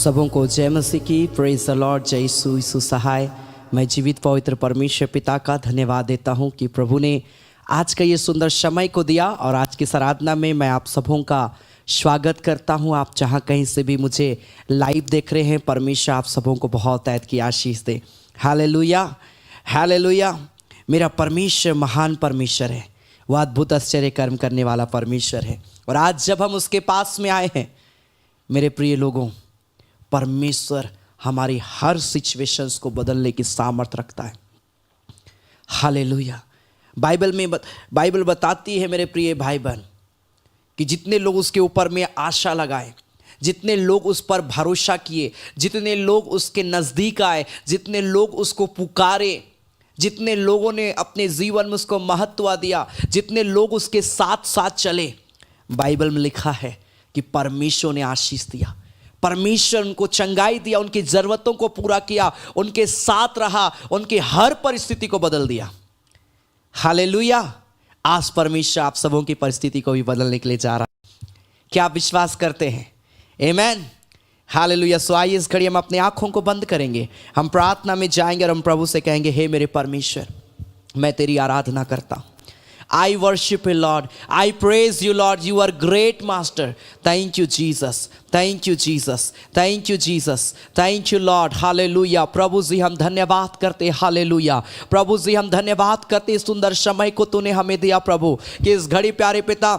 सबों को जय मसीह की। Praise the Lord. जय यीशु सहाय। मैं जीवित पवित्र परमेश्वर पिता का धन्यवाद देता हूं कि प्रभु ने आज का ये सुंदर समय को दिया और आज की आराधना में मैं आप सबों का स्वागत करता हूं। आप जहां कहीं से भी मुझे लाइव देख रहे हैं, परमेश्वर आप सबों को बहुत ऐद की आशीष दे। Hallelujah, hallelujah. मेरा परमेश्वर महान परमेश्वर है, वह अद्भुत आश्चर्य कर्म करने वाला परमेश्वर है। और आज जब हम उसके पास में आए हैं मेरे प्रिय लोगों, परमेश्वर हमारी हर सिचुएशंस को बदलने की सामर्थ रखता है। हालेलुया। बाइबल बताती है मेरे प्रिय भाई बहन कि जितने लोग उसके ऊपर में आशा लगाए, जितने लोग उस पर भरोसा किए, जितने लोग उसके नज़दीक आए, जितने लोग उसको पुकारे, जितने लोगों ने अपने जीवन में उसको महत्व दिया, जितने लोग उसके साथ साथ चले, बाइबल में लिखा है कि परमेश्वर ने आशीष दिया, परमेश्वर उनको चंगाई दिया, उनकी ज़रूरतों को पूरा किया, उनके साथ रहा, उनकी हर परिस्थिति को बदल दिया। हालेलुया। आज परमेश्वर आप सबों की परिस्थिति को भी बदलने के लिए जा रहा है। क्या आप विश्वास करते हैं? आमीन। हालेलुया। सो आइए इस घड़ी हम अपनी आंखों को बंद करेंगे, हम प्रार्थना में जाएंगे और हम प्रभु से कहेंगे, हे मेरे परमेश्वर, मैं तेरी आराधना करता हूँ। I worship you, Lord. I praise you, Lord. You are great master. Thank you, Jesus. Thank you, Jesus. Thank you, Jesus. Thank you, Lord. Hallelujah. प्रभु जी हम धन्यवाद करते, हालेलुया। प्रभु जी हम धन्यवाद करते इस सुंदर समय को तूने हमें दिया प्रभु, कि इस घड़ी प्यारे पिता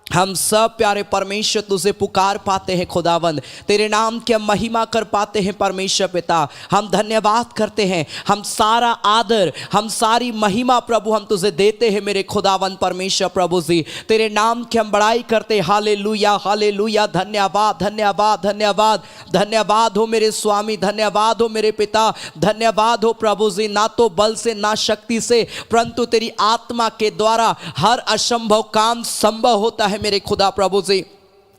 हम सब प्यारे परमेश्वर तुझे पुकार पाते हैं खुदावंद, तेरे नाम की हम महिमा कर पाते हैं परमेश्वर पिता। हम धन्यवाद करते हैं, हम सारा आदर, हम सारी महिमा प्रभु हम तुझे देते हैं मेरे खुदावंद परमेश्वर प्रभु जी। तेरे नाम की हम बड़ाई करते, हालेलुया, हालेलुया। धन्यवाद, धन्यवाद, धन्यवाद, धन्यवाद हो मेरे स्वामी, धन्यवाद हो मेरे पिता, धन्यवाद हो प्रभु जी। ना तो बल से ना शक्ति से, परंतु तेरी आत्मा के द्वारा हर असंभव काम संभव होता है मेरे खुदा प्रभु जी।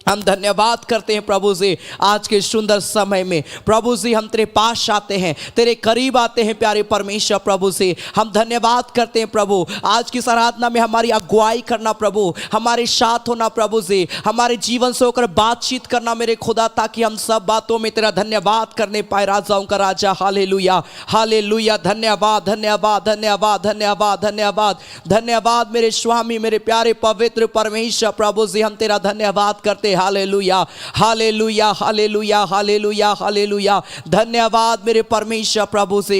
हम धन्यवाद करते हैं प्रभु जी आज के सुंदर समय में। प्रभु जी हम तेरे पास आते हैं, तेरे करीब आते हैं प्यारे परमेश्वर प्रभु जी। हम धन्यवाद करते हैं प्रभु, आज की आराधना में हमारी अगुवाई करना प्रभु, हमारे साथ होना प्रभु जी, हमारे जीवन से होकर बातचीत करना मेरे खुदा, ताकि हम सब बातों में तेरा धन्यवाद करने पाए, राजाओं का राजा। Hallelujah, hallelujah. धन्यवाद, धन्यवाद, धन्यवाद, धन्यवाद, धन्यवाद, धन्यवाद मेरे स्वामी, मेरे प्यारे पवित्र परमेश्वर प्रभु जी। हम तेरा धन्यवाद करते, hallelujah, hallelujah, hallelujah, hallelujah, hallelujah. धन्यवाद मेरे परमेश्वर प्रभु से।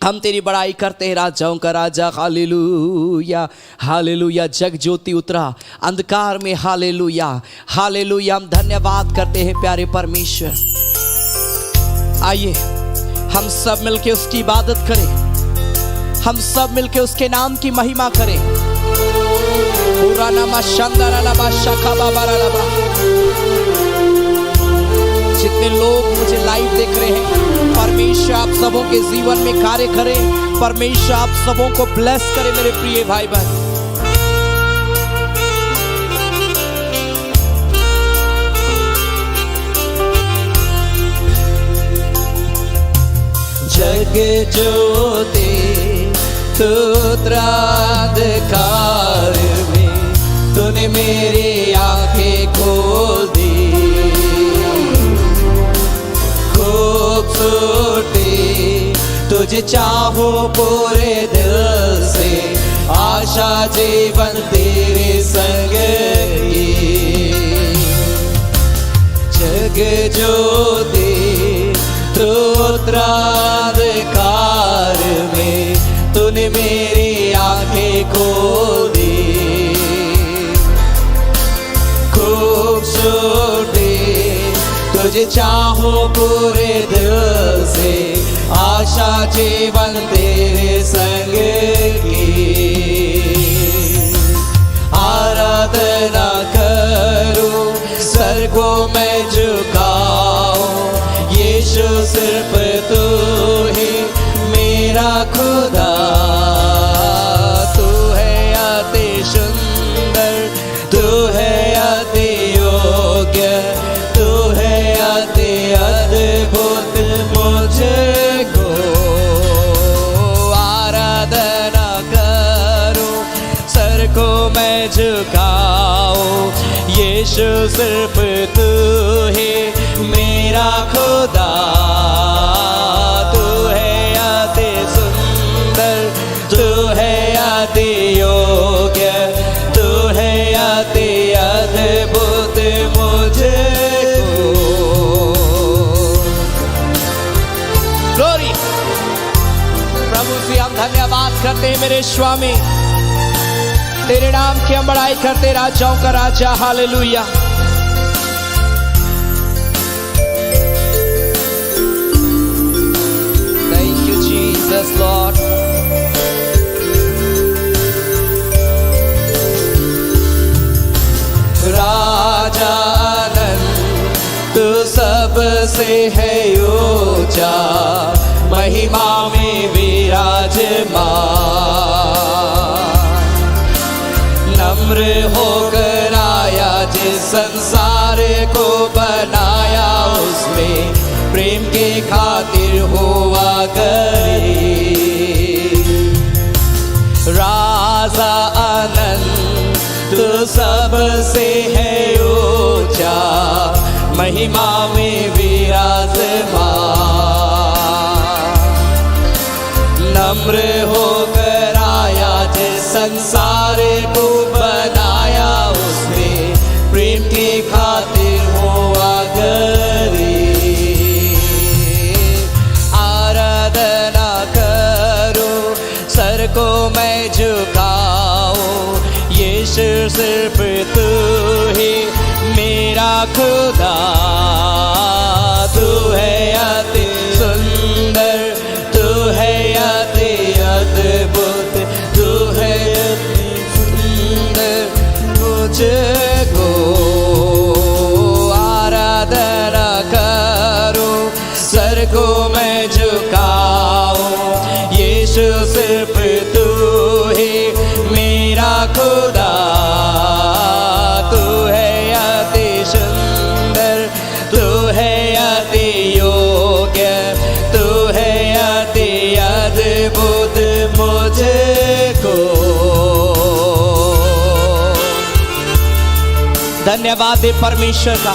हम तेरी बड़ाई करते हैं, राजाओं का राजा। Hallelujah, hallelujah. जग ज्योति उतरा अंधकार में, हालेलुया, हालेलुया। हम धन्यवाद करते हैं प्यारे परमेश्वर। आइए हम सब मिलके उसकी इबादत करें, हम सब मिलके उसके नाम की महिमा करें। जितने लोग मुझे लाइव देख रहे हैं, परमेश्वर आप सबों के जीवन में कार्य करे, परमेश्वर आप सबों को ब्लेस करे मेरे प्रिय भाई बहन। जग ज्योति तू अंधकार में, तूने मेरी आंखें खोल दी। खूबसूरती तुझे चाहो पूरे दिल से, आशा जीवन तेरे संग की। जग ज्योति तू अंधकार में, तूने मेरी आंखें खोल दी। खूबसूरती तुझे चाहो पूरे दिल से, आशा जीवन तेरे संग की। आराधना करूं, सर को मैं झुकाऊं, यीशु सिर्फ तू ही मेरा खुदा। तू है अति सुंदर, तू है अति योग्य, तू है अति अद्भुत मुझको। आराधना करूं, सर को मैं झुकाऊं, यीशु सिर्फ तू ही मेरा खुदा तू है अति सुंदर, तू है अति योग्य, तू है अति अद्भुत मुझको। ग्लोरी प्रभु से हम धन्यवाद करते हैं मेरे स्वामी, तेरे नाम की हम बड़ाई करते, राजाओं का राजा। Hallelujah. Thank you Jesus Lord. राजा अनंत तू सबसे है ऊंचा, महिमा में विराजमान। नम्र होकर आया जिस संसार को बनाया, उसमें प्रेम के खातिर हुआ गरीब। राजा अनंत तू सबसे है ऊंचा, महिमा में विराजमान। नम्र होकर आया जिस संसार को बनाया, उसमें प्रेम की खातिर हुआ गरीब। आराधना करो, सर को मैं झुकाऊं, यीशु सिर्फ तू ही मेरा खुदा। तू है अति सुंदर, तू है अति अद्भुत, तू है अति सुंदर मुझको। आराधना करो, सर को मैं झुकाऊं, यीशु सिर्फ तू ही मेरा खुदा। तू है अति सुंदर, तू है अति योग्य, तू है अति अद्भुत मुझको। धन्यवाद है परमेश्वर का।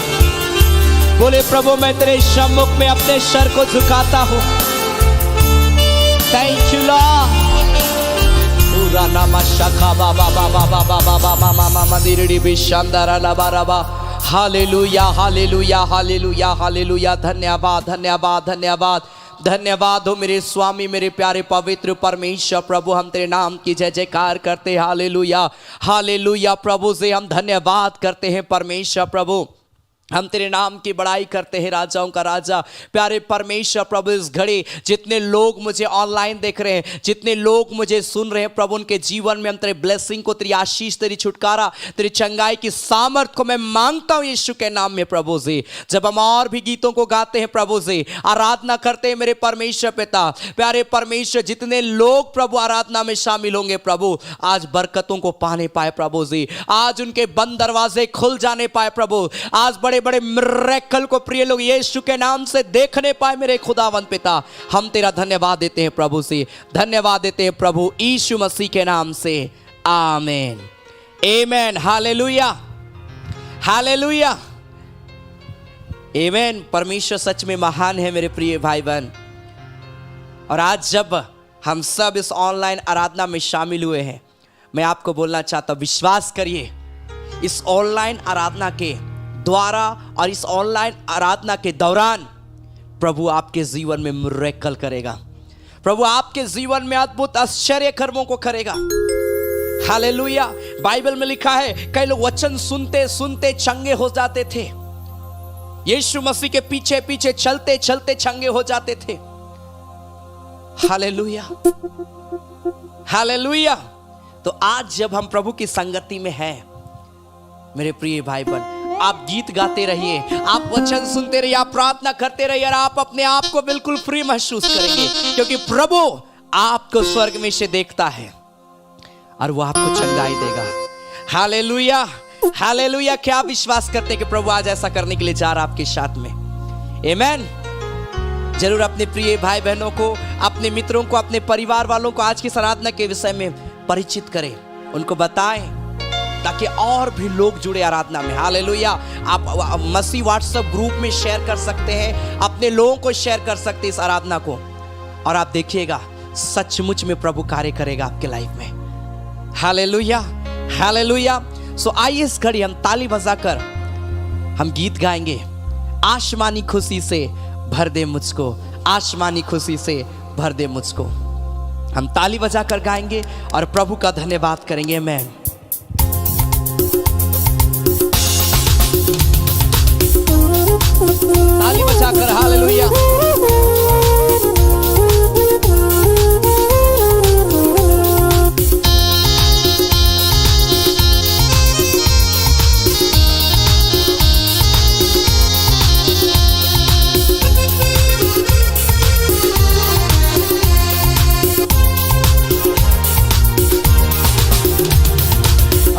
बोले प्रभु मैं तेरे सम्मुख में अपने सर को झुकाता हूँ। Thank you Lord. पूरा नामा शाखा बाबा बाबा बाबा बाबा मामा मंदिरड़ी बिशांदारा लबाराबा। Hallelujah hallelujah hallelujah hallelujah. धन्यवाद धन्यवाद धन्यवाद धन्यवाद हो मेरे स्वामी, मेरे प्यारे पवित्र परमेश्वर। प्रभु हम तेरे नाम की जय जयकार करते हैं। Hallelujah hallelujah. प्रभु से हम धन्यवाद करते हैं परमेश्वर। प्रभु हम तेरे नाम की बड़ाई करते हैं, राजाओं का राजा। प्यारे परमेश्वर प्रभु इस घड़ी जितने लोग मुझे ऑनलाइन देख रहे हैं, जितने लोग मुझे सुन रहे हैं प्रभु, उनके जीवन में हम तेरे ब्लेसिंग को, तेरी आशीष, तेरी छुटकारा, तेरी चंगाई की सामर्थ को मैं मांगता हूं यीशु के नाम में प्रभु जी। जब हम और भी गीतों को गाते हैं प्रभु जी, आराधना करते हैं मेरे परमेश्वर पिता, प्यारे परमेश्वर जितने लोग प्रभु आराधना में शामिल होंगे प्रभु, आज बरकतों को पाने पाए प्रभु जी, आज उनके बंद दरवाजे खुल जाने पाए प्रभु, आज बड़े बड़े मिरेकल को प्रिय लोग यीशु के नाम से देखने पाए मेरे खुदावंत पिता। हम तेरा धन्यवाद देते हैं प्रभु से, धन्यवाद देते हैं प्रभु यीशु मसीह के नाम से। आमीन आमीन। हालेलुया हालेलुया आमीन। परमेश्वर सच में महान है मेरे प्रिय भाई बहन। और आज जब हम सब इस ऑनलाइन आराधना में शामिल हुए हैं, मैं आपको बोलना चाहता हूं, विश्वास करिए इस ऑनलाइन आराधना के द्वारा और इस ऑनलाइन आराधना के दौरान प्रभु आपके जीवन में मिरेकल करेगा, प्रभु आपके जीवन में अद्भुत आश्चर्य कर्मों को करेगा। हालेलुया। बाइबल में लिखा है कई लोग वचन सुनते सुनते चंगे हो जाते थे, यीशु मसीह के पीछे पीछे चलते चलते चंगे हो जाते थे। Hallelujah hallelujah. तो आज जब हम प्रभु की संगति में हैं मेरे प्रिय भाई बहन, आप गीत गाते रहिए, आप वचन सुनते रहिए, आप प्रार्थना करते रहिए और आप अपने आप को बिल्कुल फ्री महसूस करेंगे, क्योंकि प्रभु आपको स्वर्ग में से देखता है और वो आपको चंगाई देगा। Hallelujah hallelujah. क्या आप विश्वास करते हैं कि प्रभु आज ऐसा करने के लिए जा रहा आपके साथ में? आमीन। जरूर अपने प्रिय भाई बहनों को, अपने मित्रों को, अपने परिवार वालों को आज की आराधना के विषय में परिचित करें, उनको बताएं ताकि और भी लोग जुड़े आराधना में। हालेलुया। आप मसीह व्हाट्सएप ग्रुप में शेयर कर सकते हैं, अपने लोगों को शेयर कर सकते हैं इस आराधना को, और आप देखिएगा सचमुच में प्रभु कार्य करेगा आपके लाइफ में। Hallelujah, hallelujah. सो आइए इस घड़ी हम ताली बजाकर हम गीत गाएंगे, आसमानी खुशी से भर दे मुझको, आसमानी खुशी से भर दे मुझको। हम ताली बजाकर गाएंगे और प्रभु का धन्यवाद करेंगे। मैं ताली बजाकर हालेलुया।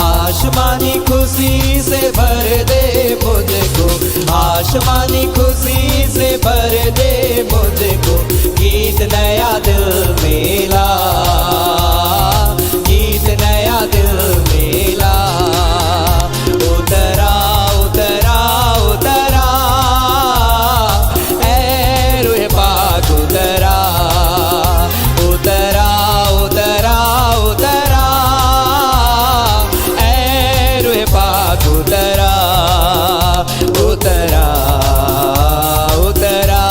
आसमानी खुशी से भर दे मुझको, आसमानी खुशी से भर दे मुझको, गीत नया दिल मेला, गीत नया दिल मेला। उतरा उतरा उतरा ऐ रूह पाक उतरा, उतरा उतरा उतरा उतरा उतरा उतरा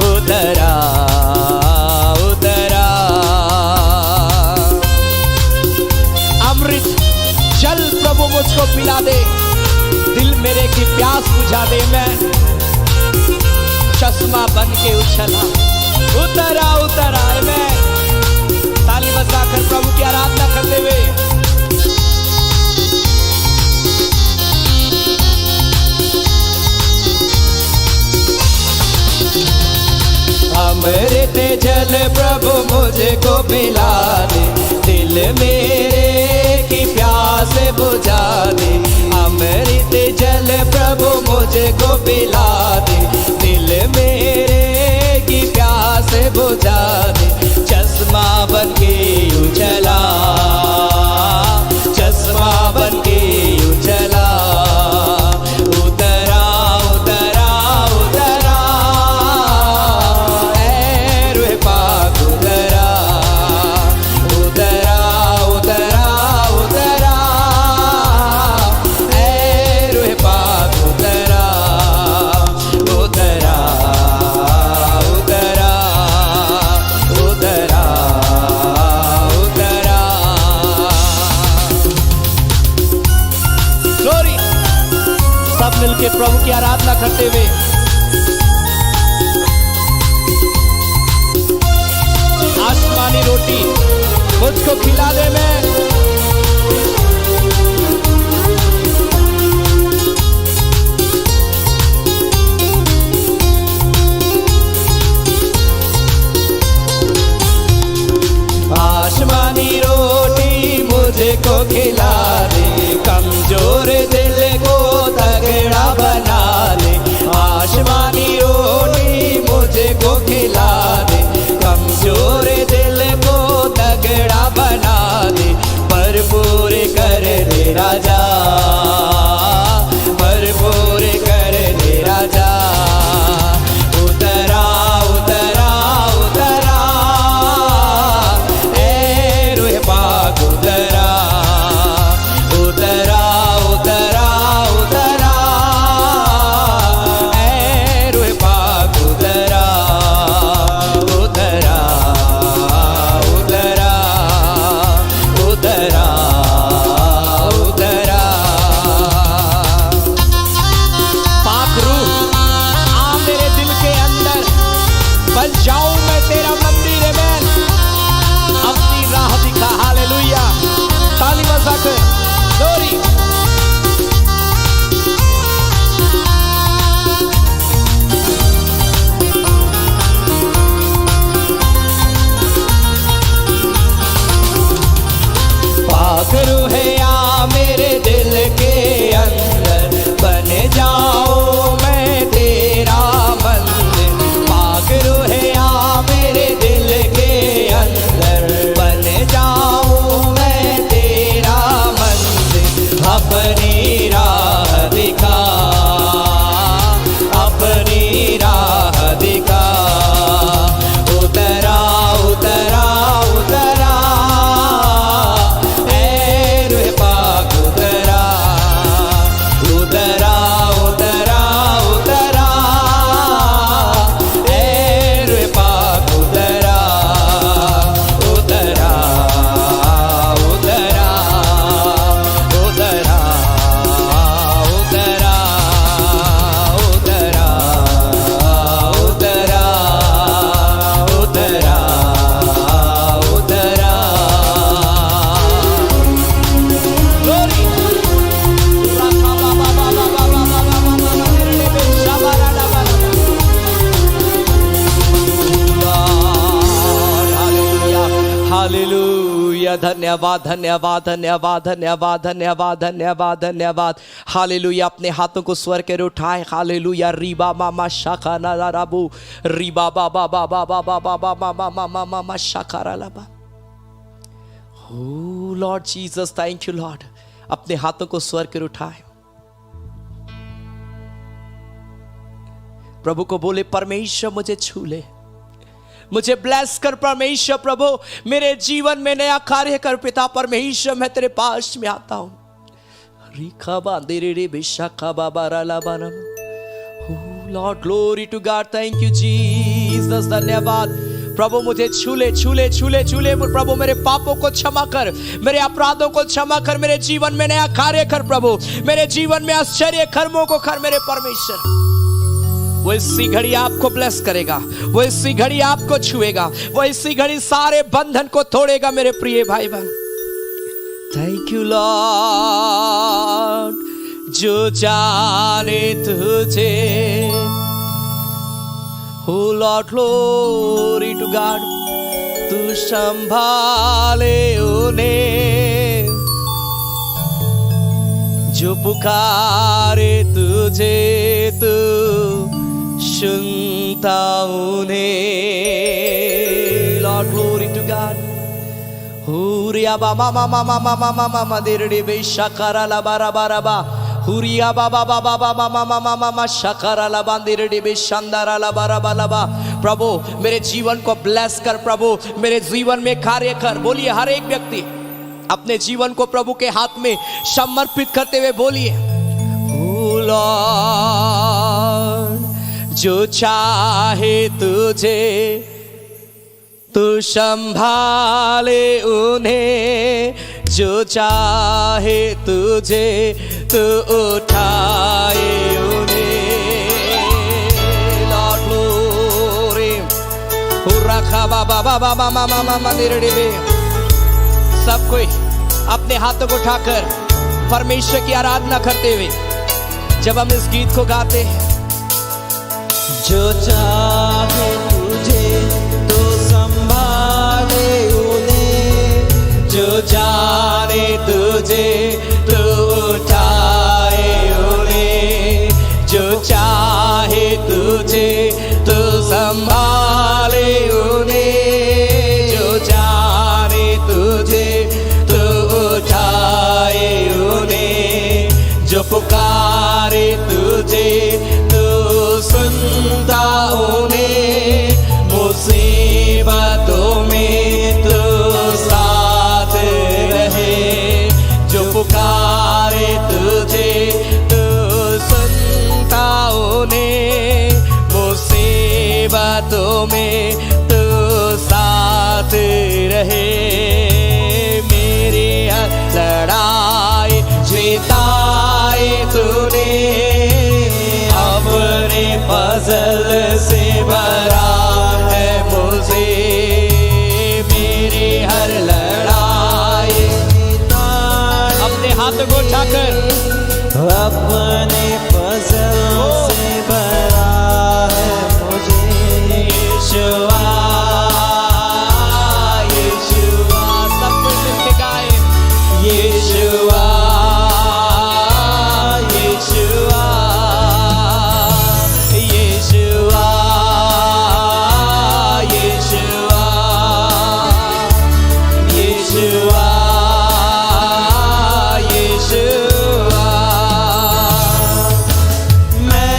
उतरा उतरा। अमृत जल प्रभु मुझको पिला दे, दिल मेरे की प्यास बुझा दे। मैं चश्मा बन के उछला, उतरा उतरा। मैं ताली बजाकर प्रभु की आराधना करते हुए अमृत जल प्रभु मुझको पिला दे, दिल मेरे की प्यास बुझा दे। अमृत जल प्रभु मुझको पिला दे, दिल मेरे की प्यास बुझा दे। चश्मा बन के उछला, चश्मा बन के उछला। मिलके प्रभु की आराधना करते हुए आसमानी रोटी मुझको खिला दे। मैं आसमानी रोटी मुझको खिला दे, कमजोर दिल को तगड़ा बना दे। आसमानी रोटी मुझको खिला दे, कमजोर दिल को तगड़ा बना दे। हालेलुया, धन्यवाद धन्यवाद धन्यवाद धन्यवाद धन्यवाद धन्यवाद धन्यवाद। हालेलुया, अपने हाथों को स्वर के उठाए। हालेलुया, रीबा मामा शाखा ना राबू, रीबा बाबा बाबा बाबा बाबा मामा मामा मामा शाखा राबा। Oh Lord Jesus, thank you Lord. अपने हाथों को स्वर के उठाए, प्रभु को बोले, परमेश्वर मुझे छू ले, मुझे ब्लेस कर परमेश्वर। प्रभु मेरे जीवन में नया कार्य कर पिता परमेश्वर, मैं तेरे पास में आता हूं। Lord, glory to God, thank you Jesus, धन्यवाद। प्रभु मुझे छूले छूले छूले छूले। प्रभु मेरे पापों को क्षमा कर, मेरे अपराधों को क्षमा कर, मेरे जीवन में नया कार्य कर। प्रभु मेरे जीवन में आश्चर्य कर्मों को कर मेरे परमेश्वर। वो इसी घड़ी आपको ब्लेस करेगा, वो इसी घड़ी आपको छुएगा, वो इसी घड़ी सारे बंधन को तोड़ेगा मेरे प्रिय भाई बहन। थैंक यू लॉर्ड, जो जाने तुझे, oh Lord, glory to God, तू संभाले उन्हें जो पुकारे तुझे, तू सुनता उन्हें। Lord, glory to God. हुरिया बाबा मामा मामा मामा मामा देरडे बे शकारा ला बारा बारा बा, हुरिया बाबा बाबा मामा मामा मामा शकारा ला बांदेरडे बे शानदारा ला बारा बाला बा। प्रभु मेरे जीवन को ब्लेस कर, प्रभु मेरे जीवन में कार्य कर। बोलिए, हर एक व्यक्ति अपने जीवन को प्रभु के हाथ में समर्पित करते हुए बोलिए, ओ लॉर्ड, जो चाहे तुझे तू संभाले उन्हें, जो चाहे तुझे तू उठाए उन्हें। लॉर्ड, ग्लोरी, हुर्राखा बाबा बाबा मामा मामा देरडे बे। सब कोई अपने हाथों को उठाकर परमेश्वर की आराधना करते हुए जब हम इस गीत को गाते हैं, जो चाहे तुझे तो संभाले उन्हें, जो जाने तुझे तो उठाए उन्हें, जो चाहे तुझे तो संभाले उन्हें, जो जाने तुझे तो उठाए उन्हें, जो पुकारे तुझे तो सुनता उन्हें, मुसीबतों में तो साथ रहे, जो पुकारे तुझे तो सुनता उन्हें, मुसीबतों में तो साथ रहे। मेरी हर लड़ाई जीताए तूने, अपने फजल से भरा है मुझे। मेरी हर लड़ाई अपने हाथ को उठाकर, अपने फजल से भरा है मुझे। यीशुआ यीशुआ, सब कुछ मिलके गाए, यीशुआ यीशुआ यीशुआ यीशुआ यीशुआ यीशुआ। मैं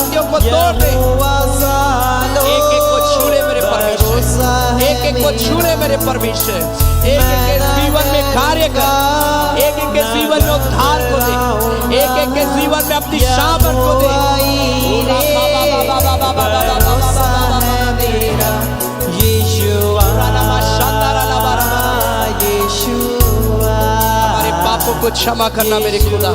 शांतियों को तोड़ दे। एक एक को छू ले मेरे परमेश्वर, एक एक को छू ले मेरे परमेश्वर, एक एक के जीवन में कार्य कर, एक एक के जीवन में उद्धार को दे, एक एक के जीवन में अपनी शामत को दे। हमारे पापों को क्षमा करना मेरे खुदा।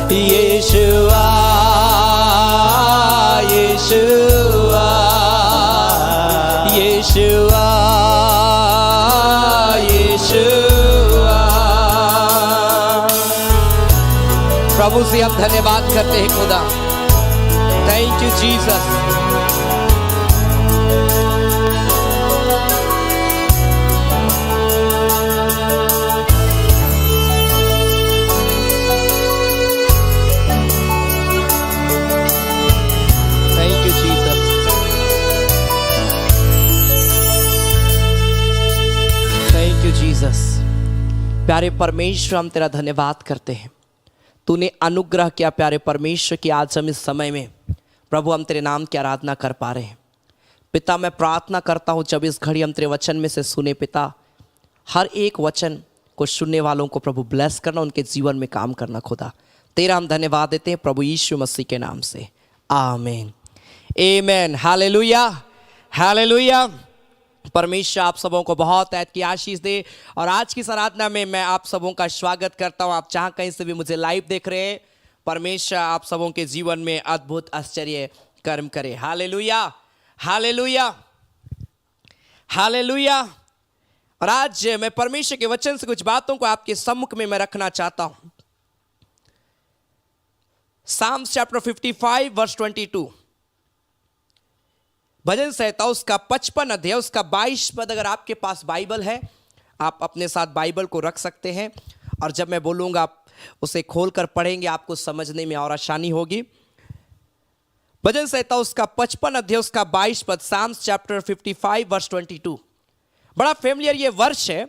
यीशुआ यीशुआ यीशुआ यीशुआ। प्रभु से हम धन्यवाद करते हैं खुदा। Thank you Jesus. जीसस। प्यारे परमेश्वर, हम तेरा धन्यवाद करते हैं। तूने अनुग्रह किया प्यारे परमेश्वर कि आज हम इस समय में प्रभु हम तेरे नाम की आराधना कर पा रहे हैं। पिता, मैं प्रार्थना करता हूँ जब इस घड़ी हम तेरे वचन में से सुने पिता, हर एक वचन को सुनने वालों को प्रभु ब्लेस करना, उनके जीवन में काम करना खुदा। तेरा हम धन्यवाद देते हैं प्रभु यीशु मसीह के नाम से, आमीन आमीन। Hallelujah hallelujah. परमेश्वर आप सबों को बहुत ऐद की आशीष दे। और आज की आराधना में मैं आप सबों का स्वागत करता हूं। आप जहां कहीं से भी मुझे लाइव देख रहे हैं, परमेश्वर आप सबों के जीवन में अद्भुत आश्चर्य कर्म करे। Hallelujah hallelujah hallelujah. और आज मैं परमेश्वर के वचन से कुछ बातों को आपके सम्मुख में मैं रखना चाहता हूं। साम्स चैप्टर 55 वर्स 22, भजन संहिता उसका 55 अध्याय उसका 22 पद। अगर आपके पास बाइबल है, आप अपने साथ बाइबल को रख सकते हैं, और जब मैं बोलूँगा आप उसे खोलकर पढ़ेंगे, आपको समझने में और आसानी होगी। भजन संहिता उसका 55 अध्याय उसका 22 पद, साम्स चैप्टर 55 वर्स 22। बड़ा फेमिलियर ये वर्ष है,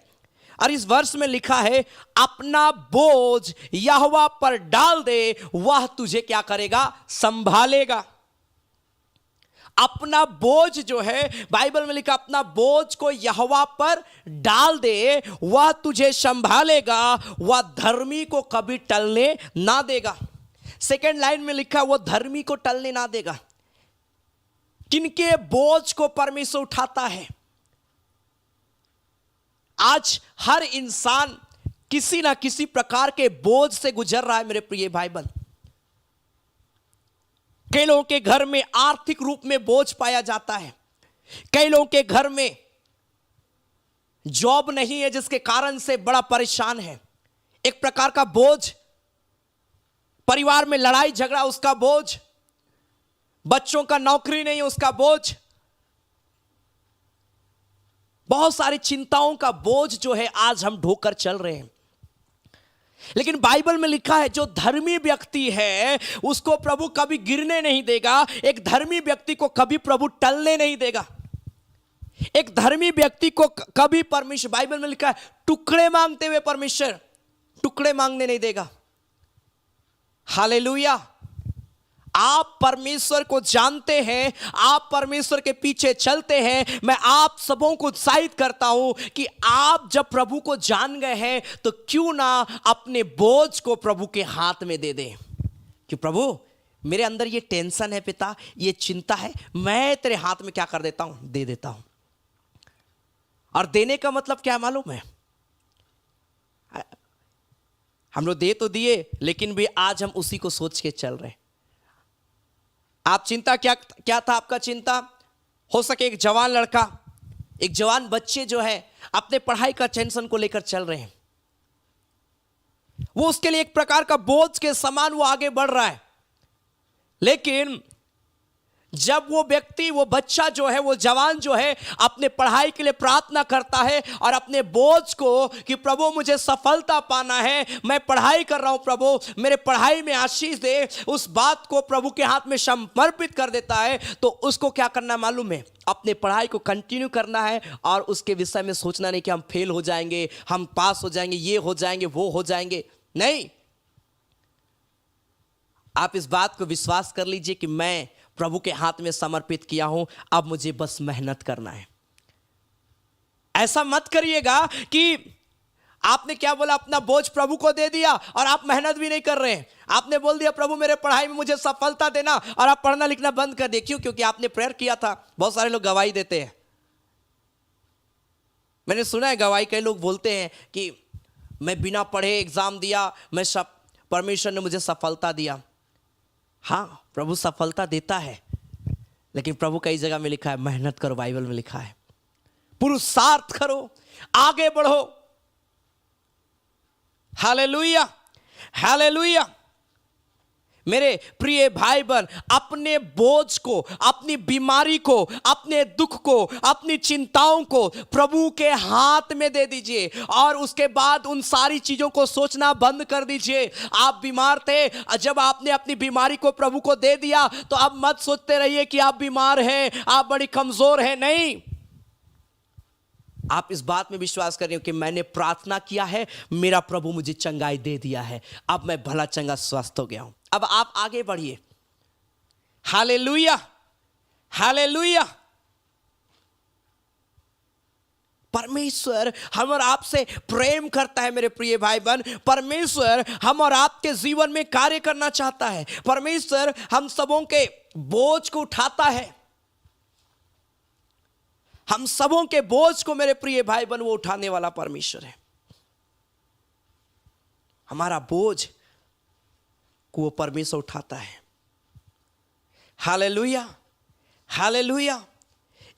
और इस वर्ष में लिखा है, अपना बोझ यहोवा पर डाल दे, वह तुझे क्या करेगा, संभालेगा। अपना बोझ जो है, बाइबल में लिखा, अपना बोझ को यहोवा पर डाल दे, वह तुझे संभालेगा, वह धर्मी को कभी टलने ना देगा। सेकेंड लाइन में लिखा, वह धर्मी को टलने ना देगा। किनके बोझ को परमेश्वर उठाता है? आज हर इंसान किसी ना किसी प्रकार के बोझ से गुजर रहा है मेरे प्रिय भाई बहन। कई लोगों के घर में आर्थिक रूप में बोझ पाया जाता है। कई लोगों के घर में जॉब नहीं है, जिसके कारण से बड़ा परेशान है। एक प्रकार का बोझ, परिवार में लड़ाई झगड़ा उसका बोझ, बच्चों का नौकरी नहीं उसका बोझ, बहुत सारी चिंताओं का बोझ जो है आज हम ढोकर चल रहे हैं। लेकिन बाइबल में लिखा है, जो धर्मी व्यक्ति है उसको प्रभु कभी गिरने नहीं देगा। एक धर्मी व्यक्ति को कभी प्रभु टलने नहीं देगा। एक धर्मी व्यक्ति को कभी परमेश्वर, बाइबल में लिखा है, टुकड़े मांगते हुए परमेश्वर टुकड़े मांगने नहीं देगा। हालेलुया। आप परमेश्वर को जानते हैं, आप परमेश्वर के पीछे चलते हैं। मैं आप सबों को उत्साहित करता हूं कि आप जब प्रभु को जान गए हैं तो क्यों ना अपने बोझ को प्रभु के हाथ में दे दें। कि प्रभु, मेरे अंदर ये टेंशन है पिता, ये चिंता है, मैं तेरे हाथ में क्या कर देता हूं, दे देता हूं। और देने का मतलब क्या मालूम है? हम लोग दे तो दिए, लेकिन भी आज हम उसी को सोच के चल रहे हैं। आप चिंता क्या था आपका चिंता? हो सके एक जवान लड़का, एक जवान बच्चे जो है अपने पढ़ाई का टेंशन को लेकर चल रहे हैं। वो उसके लिए एक प्रकार का बोझ के समान वो आगे बढ़ रहा है। लेकिन जब वो व्यक्ति, वो बच्चा जो है, वो जवान जो है अपने पढ़ाई के लिए प्रार्थना करता है और अपने बोझ को कि प्रभु मुझे सफलता पाना है, मैं पढ़ाई कर रहा हूं प्रभु, मेरे पढ़ाई में आशीष दे, उस बात को प्रभु के हाथ में समर्पित कर देता है, तो उसको क्या करना मालूम है? अपने पढ़ाई को कंटिन्यू करना है और उसके विषय में सोचना नहीं कि हम फेल हो जाएंगे, हम पास हो जाएंगे, ये हो जाएंगे, वो हो जाएंगे। नहीं, आप इस बात को विश्वास कर लीजिए कि मैं प्रभु के हाथ में समर्पित किया हूं, अब मुझे बस मेहनत करना है। ऐसा मत करिएगा कि आपने क्या बोला, अपना बोझ प्रभु को दे दिया और आप मेहनत भी नहीं कर रहे हैं। आपने बोल दिया प्रभु मेरे पढ़ाई में मुझे सफलता देना, और आप पढ़ना लिखना बंद कर दिए। क्यों? क्योंकि आपने प्रेयर किया था। बहुत सारे लोग गवाही देते हैं, मैंने सुना है गवाही, कई लोग बोलते हैं कि मैं बिना पढ़े एग्जाम दिया, मैं परमेश्वर ने मुझे सफलता दिया। हाँ, प्रभु सफलता देता है, लेकिन प्रभु कई जगह में लिखा है मेहनत करो। बाइबल में लिखा है पुरुषार्थ करो, आगे बढ़ो। Hallelujah, hallelujah. मेरे प्रिय भाई बहन, अपने बोझ को, अपनी बीमारी को, अपने दुख को, अपनी चिंताओं को प्रभु के हाथ में दे दीजिए, और उसके बाद उन सारी चीजों को सोचना बंद कर दीजिए। आप बीमार थे, जब आपने अपनी बीमारी को प्रभु को दे दिया तो अब मत सोचते रहिए कि आप बीमार हैं, आप बड़ी कमजोर हैं। नहीं, आप इस बात में विश्वास कर रहे हो कि मैंने प्रार्थना किया है, मेरा प्रभु मुझे चंगाई दे दिया है, अब मैं भला चंगा स्वस्थ हो गया हूं। अब आप आगे बढ़िए। Hallelujah, hallelujah. परमेश्वर हम और आपसे प्रेम करता है मेरे प्रिय भाई बहन। परमेश्वर हम और आपके जीवन में कार्य करना चाहता है। परमेश्वर हम सबों के बोझ को उठाता है। हम सबों के बोझ को मेरे प्रिय भाई बहन वो उठाने वाला परमेश्वर है। हमारा बोझ को वो परमेश्वर उठाता है। Hallelujah, hallelujah.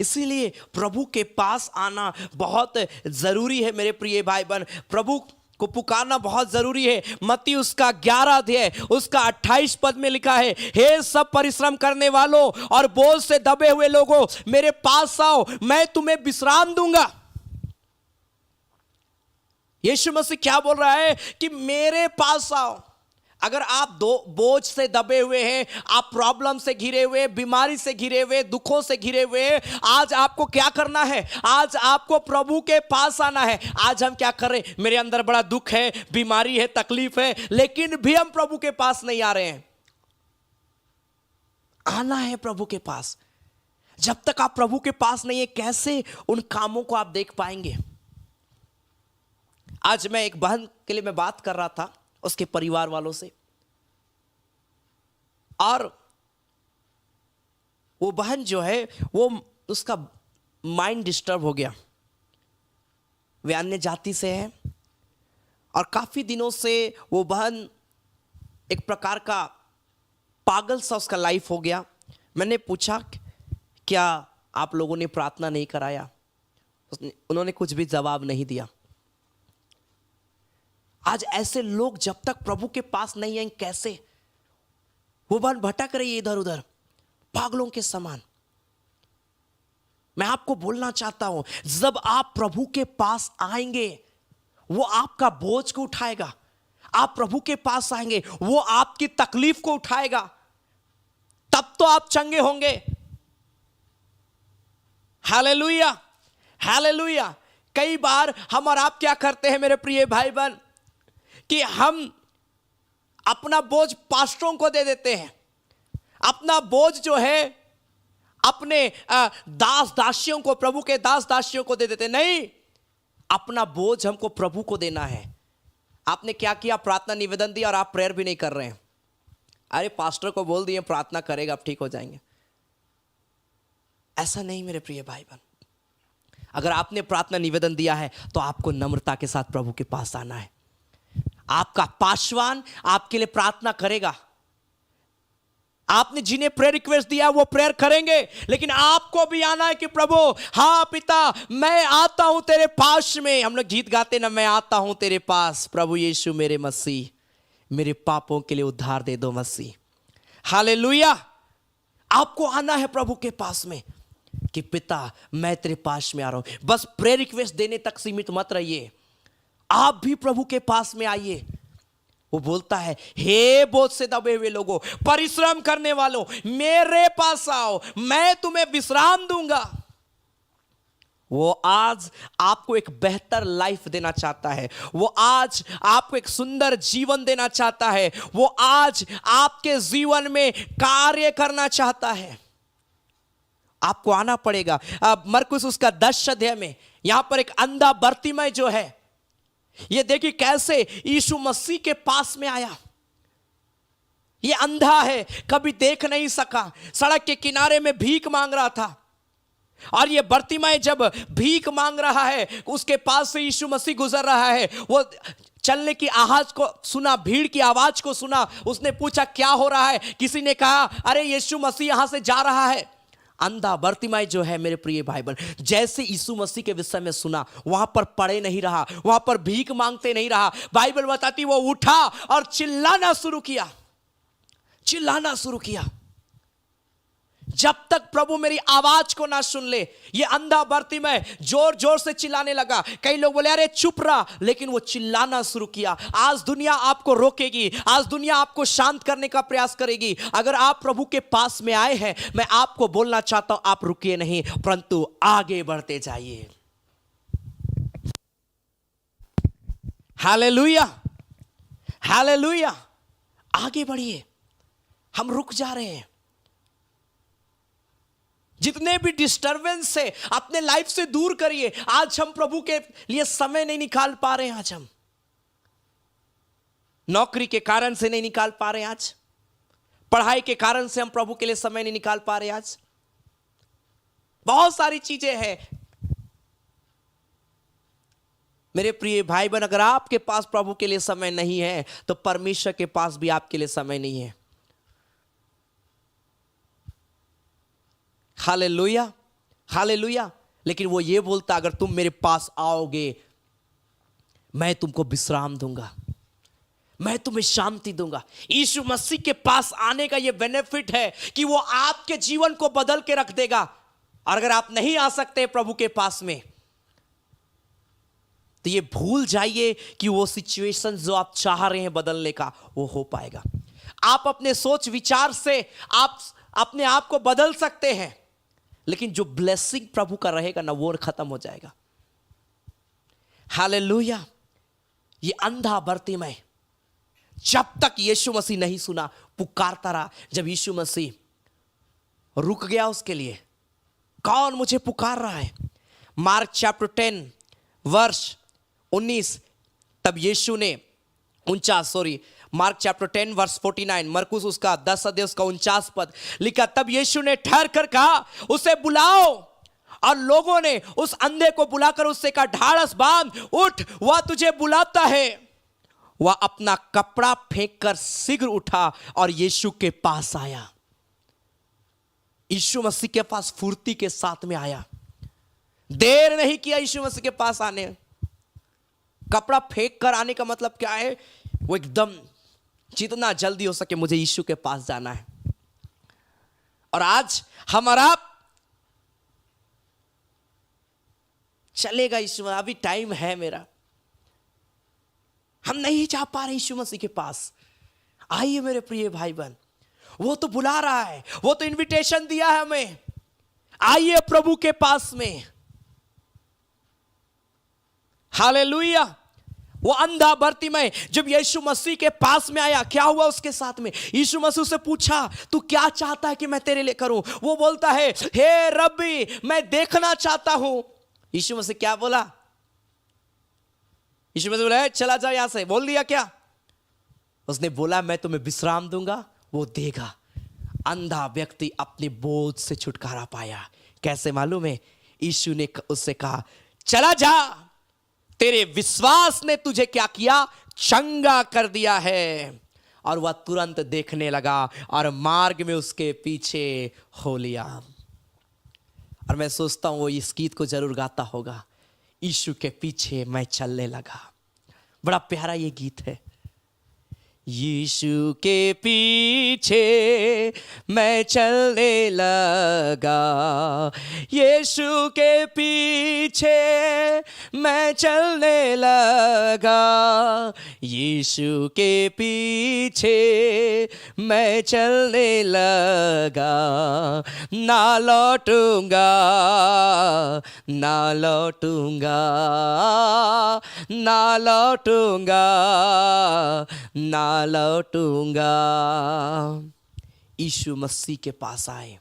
इसीलिए प्रभु के पास आना बहुत जरूरी है मेरे प्रिय भाई बहन। प्रभु को पुकारना बहुत जरूरी है। मत्ती उसका 11 अध्याय उसका 28 पद में लिखा है, हे सब परिश्रम करने वालों और बोझ से दबे हुए लोगों, मेरे पास आओ, मैं तुम्हें विश्राम दूंगा। यीशु मसीह क्या बोल रहा है कि मेरे पास आओ। अगर आप बोझ से दबे हुए हैं, आप प्रॉब्लम से घिरे हुए, बीमारी से घिरे हुए, दुखों से घिरे हुए, आज आपको क्या करना है? आज आपको प्रभु के पास आना है। आज हम क्या कर रहे हैं? मेरे अंदर बड़ा दुख है, बीमारी है, तकलीफ है, लेकिन भी हम प्रभु के पास नहीं आ रहे हैं। आना है प्रभु के पास। जब तक आप प्रभु के पास नहीं है, कैसे उन कामों को आप देख पाएंगे? आज मैं एक बहन के लिए मैं बात कर रहा था, उसके परिवार वालों से, और वो बहन जो है वो उसका माइंड डिस्टर्ब हो गया। वे अन्य जाति से है और काफी दिनों से वो बहन एक प्रकार का पागल सा उसका लाइफ हो गया। मैंने पूछा क्या आप लोगों ने प्रार्थना नहीं कराया? उन्होंने कुछ भी जवाब नहीं दिया। आज ऐसे लोग जब तक प्रभु के पास नहीं आएंगे, कैसे? वो बहन भटक रही है इधर उधर पागलों के समान। मैं आपको बोलना चाहता हूं, जब आप प्रभु के पास आएंगे वो आपका बोझ को उठाएगा। आप प्रभु के पास आएंगे वो आपकी तकलीफ को उठाएगा, तब तो आप चंगे होंगे। Hallelujah, hallelujah. कई बार हम और आप क्या करते हैं मेरे प्रिय भाई बहन कि हम अपना बोझ पास्टरों को दे देते हैं। अपना बोझ जो है अपने दास दासियों को, प्रभु के दास दासियों को दे देते हैं। नहीं, अपना बोझ हमको प्रभु को देना है। आपने क्या किया? प्रार्थना निवेदन दिया और आप प्रेयर भी नहीं कर रहे हैं। अरे पास्टर को बोल दिए प्रार्थना करेगा, आप ठीक हो जाएंगे। ऐसा नहीं मेरे प्रिय भाई बहन। अगर आपने प्रार्थना निवेदन दिया है तो आपको नम्रता के साथ प्रभु के पास आना है। आपका पासवान आपके लिए प्रार्थना करेगा। आपने जिन्हें प्रेयर रिक्वेस्ट दिया वो प्रेयर करेंगे, लेकिन आपको भी आना है कि प्रभु, हाँ पिता, मैं आता हूं तेरे पास में। हम लोग गीत गाते ना, मैं आता हूं तेरे पास, प्रभु यीशु मेरे मसीह, मेरे पापों के लिए उद्धार दे दो मसीह। हालेलुया। आपको आना है प्रभु के पास में कि पिता मैं तेरे पास में आ रहा हूं। बस प्रेयर रिक्वेस्ट देने तक सीमित मत रहिए, आप भी प्रभु के पास में आइए। वो बोलता है, हे बोझ से दबे हुए लोगों, परिश्रम करने वालों, मेरे पास आओ, मैं तुम्हें विश्राम दूंगा। वो आज आपको एक बेहतर लाइफ देना चाहता है। वो आज आपको एक सुंदर जीवन देना चाहता है। वो आज आपके जीवन में कार्य करना चाहता है। आपको आना पड़ेगा। अब मरकुस उसका 10 अध्याय में यहां पर एक अंधा बर्तिमय जो है, ये देखिए कैसे यीशु मसीह के पास में आया। ये अंधा है, कभी देख नहीं सका, सड़क के किनारे में भीख मांग रहा था। और ये बर्तिमय जब भीख मांग रहा है, उसके पास से यीशु मसीह गुजर रहा है। वो चलने की आवाज को सुना, भीड़ की आवाज को सुना। उसने पूछा क्या हो रहा है? किसी ने कहा अरे यीशु मसीह यहां से जा रहा है। अंधा बर्तिमय जो है मेरे प्रिय भाई बहन, जैसे यीशु मसीह के विषय में सुना, वहां पर पड़े नहीं रहा, वहां पर भीख मांगते नहीं रहा। बाइबल बताती वो उठा और चिल्लाना शुरू किया, चिल्लाना शुरू किया। जब तक प्रभु मेरी आवाज को ना सुन ले, ये अंधा बर्तिमय जोर जोर से चिल्लाने लगा। कई लोग बोले अरे चुप रहा, लेकिन वो चिल्लाना शुरू किया। आज दुनिया आपको रोकेगी, आज दुनिया आपको शांत करने का प्रयास करेगी। अगर आप प्रभु के पास में आए हैं, मैं आपको बोलना चाहता हूं, आप रुकिए नहीं, परंतु आगे बढ़ते जाइए। Hallelujah, hallelujah. आगे बढ़िए, हम रुक जा रहे हैं। जितने भी डिस्टरबेंस है अपने लाइफ से दूर करिए। आज हम प्रभु के लिए समय नहीं निकाल पा रहे हैं। आज हम नौकरी के कारण से नहीं निकाल पा रहे हैं, आज पढ़ाई के कारण से हम प्रभु के लिए समय नहीं निकाल पा रहे हैं। आज बहुत सारी चीजें हैं मेरे प्रिय भाई बहन। अगर आपके पास प्रभु के लिए समय नहीं है, तो परमेश्वर के पास भी आपके लिए समय नहीं है। Hallelujah, hallelujah. लेकिन वो ये बोलता अगर तुम मेरे पास आओगे, मैं तुमको विश्राम दूंगा, मैं तुम्हें शांति दूंगा। यीशु मसीह के पास आने का ये बेनिफिट है कि वो आपके जीवन को बदल के रख देगा। और अगर आप नहीं आ सकते प्रभु के पास में, तो ये भूल जाइए कि वो सिचुएशन जो आप चाह रहे हैं बदलने का, वो हो पाएगा। आप अपने सोच विचार से आप अपने आप को बदल सकते हैं, लेकिन जो ब्लेसिंग प्रभु का रहेगा ना, वो खत्म हो जाएगा। हालेलुया। ये अंधा बर्तिमय जब तक यीशु मसीह नहीं सुना, पुकारता रहा। जब यीशु मसीह रुक गया उसके लिए, कौन मुझे पुकार रहा है? मार्क चैप्टर 10 वर्ष 19। तब यीशु ने 49 मार्क चैप्टर 10 वर्स 49, मरकुस उसका 10 अध्याय उसका 49 पद लिखा। तब यीशु ने ठहर कर कहा उसे बुलाओ। और लोगों ने उस अंधे को बुलाकर उससे कहा ढाढ़स बांध, उठ, वह तुझे बुलाता है। वह अपना कपड़ा फेंककर शीघ्र उठा और यीशु के पास आया। यीशु मसीह के पास फुर्ती के साथ में आया, देर नहीं किया यीशु मसीह के पास आने। कपड़ा फेंक कर आने का मतलब क्या है? वो एकदम जितना जल्दी हो सके मुझे यीशु के पास जाना है। और आज हमारा चलेगा यीशु, अभी टाइम है मेरा, हम नहीं जा पा रहे यीशु मसीह के पास। आइए मेरे प्रिय भाई बहन, वो तो बुला रहा है, वो तो इनविटेशन दिया है हमें, आइए प्रभु के पास में। हालेलुया। वो अंधा बर्तिमय जब यीशु मसीह के पास में आया, क्या हुआ उसके साथ में? यीशु मसीह से पूछा तू क्या चाहता है कि मैं तेरे लिए करूं? वो बोलता है हे रब्बी, मैं देखना चाहता हूं। यीशु मसीह क्या बोला? यीशु मसीह बोला चला जाओ यहां से। बोल दिया क्या? उसने बोला मैं तुम्हें विश्राम दूंगा, वो देगा। अंधा व्यक्ति अपने बोझ से छुटकारा पाया। कैसे मालूम है? यीशु ने उससे कहा चला जा, तेरे विश्वास ने तुझे क्या किया? चंगा कर दिया है। और वह तुरंत देखने लगा और मार्ग में उसके पीछे हो लिया। और मैं सोचता हूं वो इस गीत को जरूर गाता होगा, यीशु के पीछे मैं चलने लगा। बड़ा प्यारा ये गीत है। यीशु के पीछे मैं चलने लगा, यीशु के पीछे मैं चलने लगा, यीशु के पीछे मैं चलने लगा, ना लौटूंगा, ना लौटूंगा, ना लौटूंगा, ना लौटूंगा। यीशु मसीह के पास आए।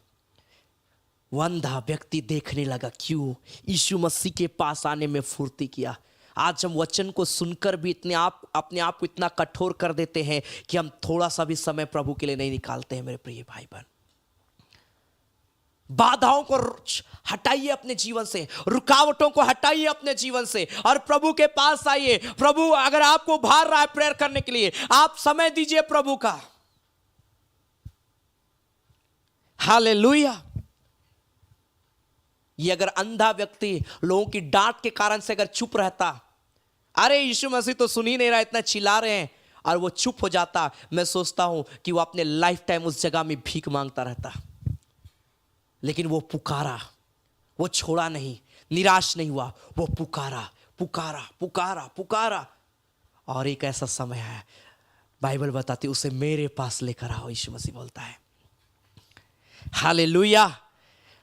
वो अंधा व्यक्ति देखने लगा। क्यों? यीशु मसीह के पास आने में फुर्ती किया। आज हम वचन को सुनकर भी अपने आप को इतना कठोर कर देते हैं कि हम थोड़ा सा भी समय प्रभु के लिए नहीं निकालते हैं। मेरे प्रिय भाई बहन, बाधाओं को हटाइए अपने जीवन से, रुकावटों को हटाइए अपने जीवन से और प्रभु के पास आइए। प्रभु अगर आपको उभार रहा है प्रेयर करने के लिए, आप समय दीजिए प्रभु का। हालेलुया। ये अगर अंधा व्यक्ति लोगों की डांट के कारण से अगर चुप रहता, अरे यीशु मसीह तो सुन ही नहीं रहा, इतना चिल्ला रहे हैं, और वो चुप हो जाता, मैं सोचता हूं कि वो अपने लाइफ टाइम उस जगह में भीख मांगता रहता। लेकिन वो पुकारा, वो छोड़ा नहीं, निराश नहीं हुआ, वो पुकारा पुकारा पुकारा पुकारा। और एक ऐसा समय है, बाइबल बताती उसे मेरे पास लेकर आओ, यीशु मसीह बोलता है। Hallelujah,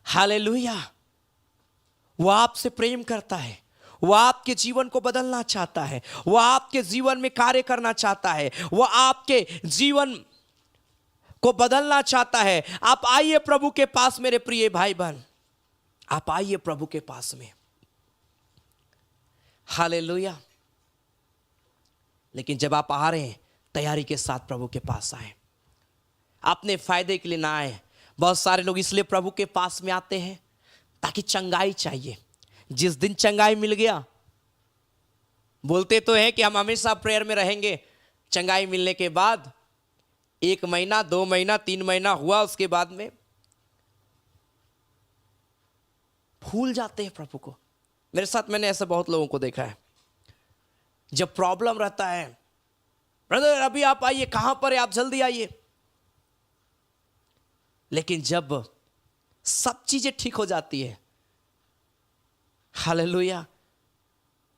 hallelujah. वो आपसे प्रेम करता है, वो आपके जीवन को बदलना चाहता है, वो आपके जीवन में कार्य करना चाहता है, वो आपके जीवन को बदलना चाहता है। आप आइए प्रभु के पास मेरे प्रिय भाई बहन, आप आइए प्रभु के पास में। हालेलुया। लेकिन जब आप आ रहे हैं, तैयारी के साथ प्रभु के पास आए, अपने फायदे के लिए ना आए। बहुत सारे लोग इसलिए प्रभु के पास में आते हैं ताकि चंगाई चाहिए। जिस दिन चंगाई मिल गया, बोलते तो है कि हम हमेशा प्रेयर में रहेंगे, चंगाई मिलने के बाद 1 महीना 2 महीना 3 महीना हुआ, उसके बाद में भूल जाते हैं प्रभु को। मेरे साथ मैंने ऐसे बहुत लोगों को देखा है। जब प्रॉब्लम रहता है, ब्रदर अभी आप आइए, कहां पर है, आप जल्दी आइए। लेकिन जब सब चीजें ठीक हो जाती है, हालेलुया,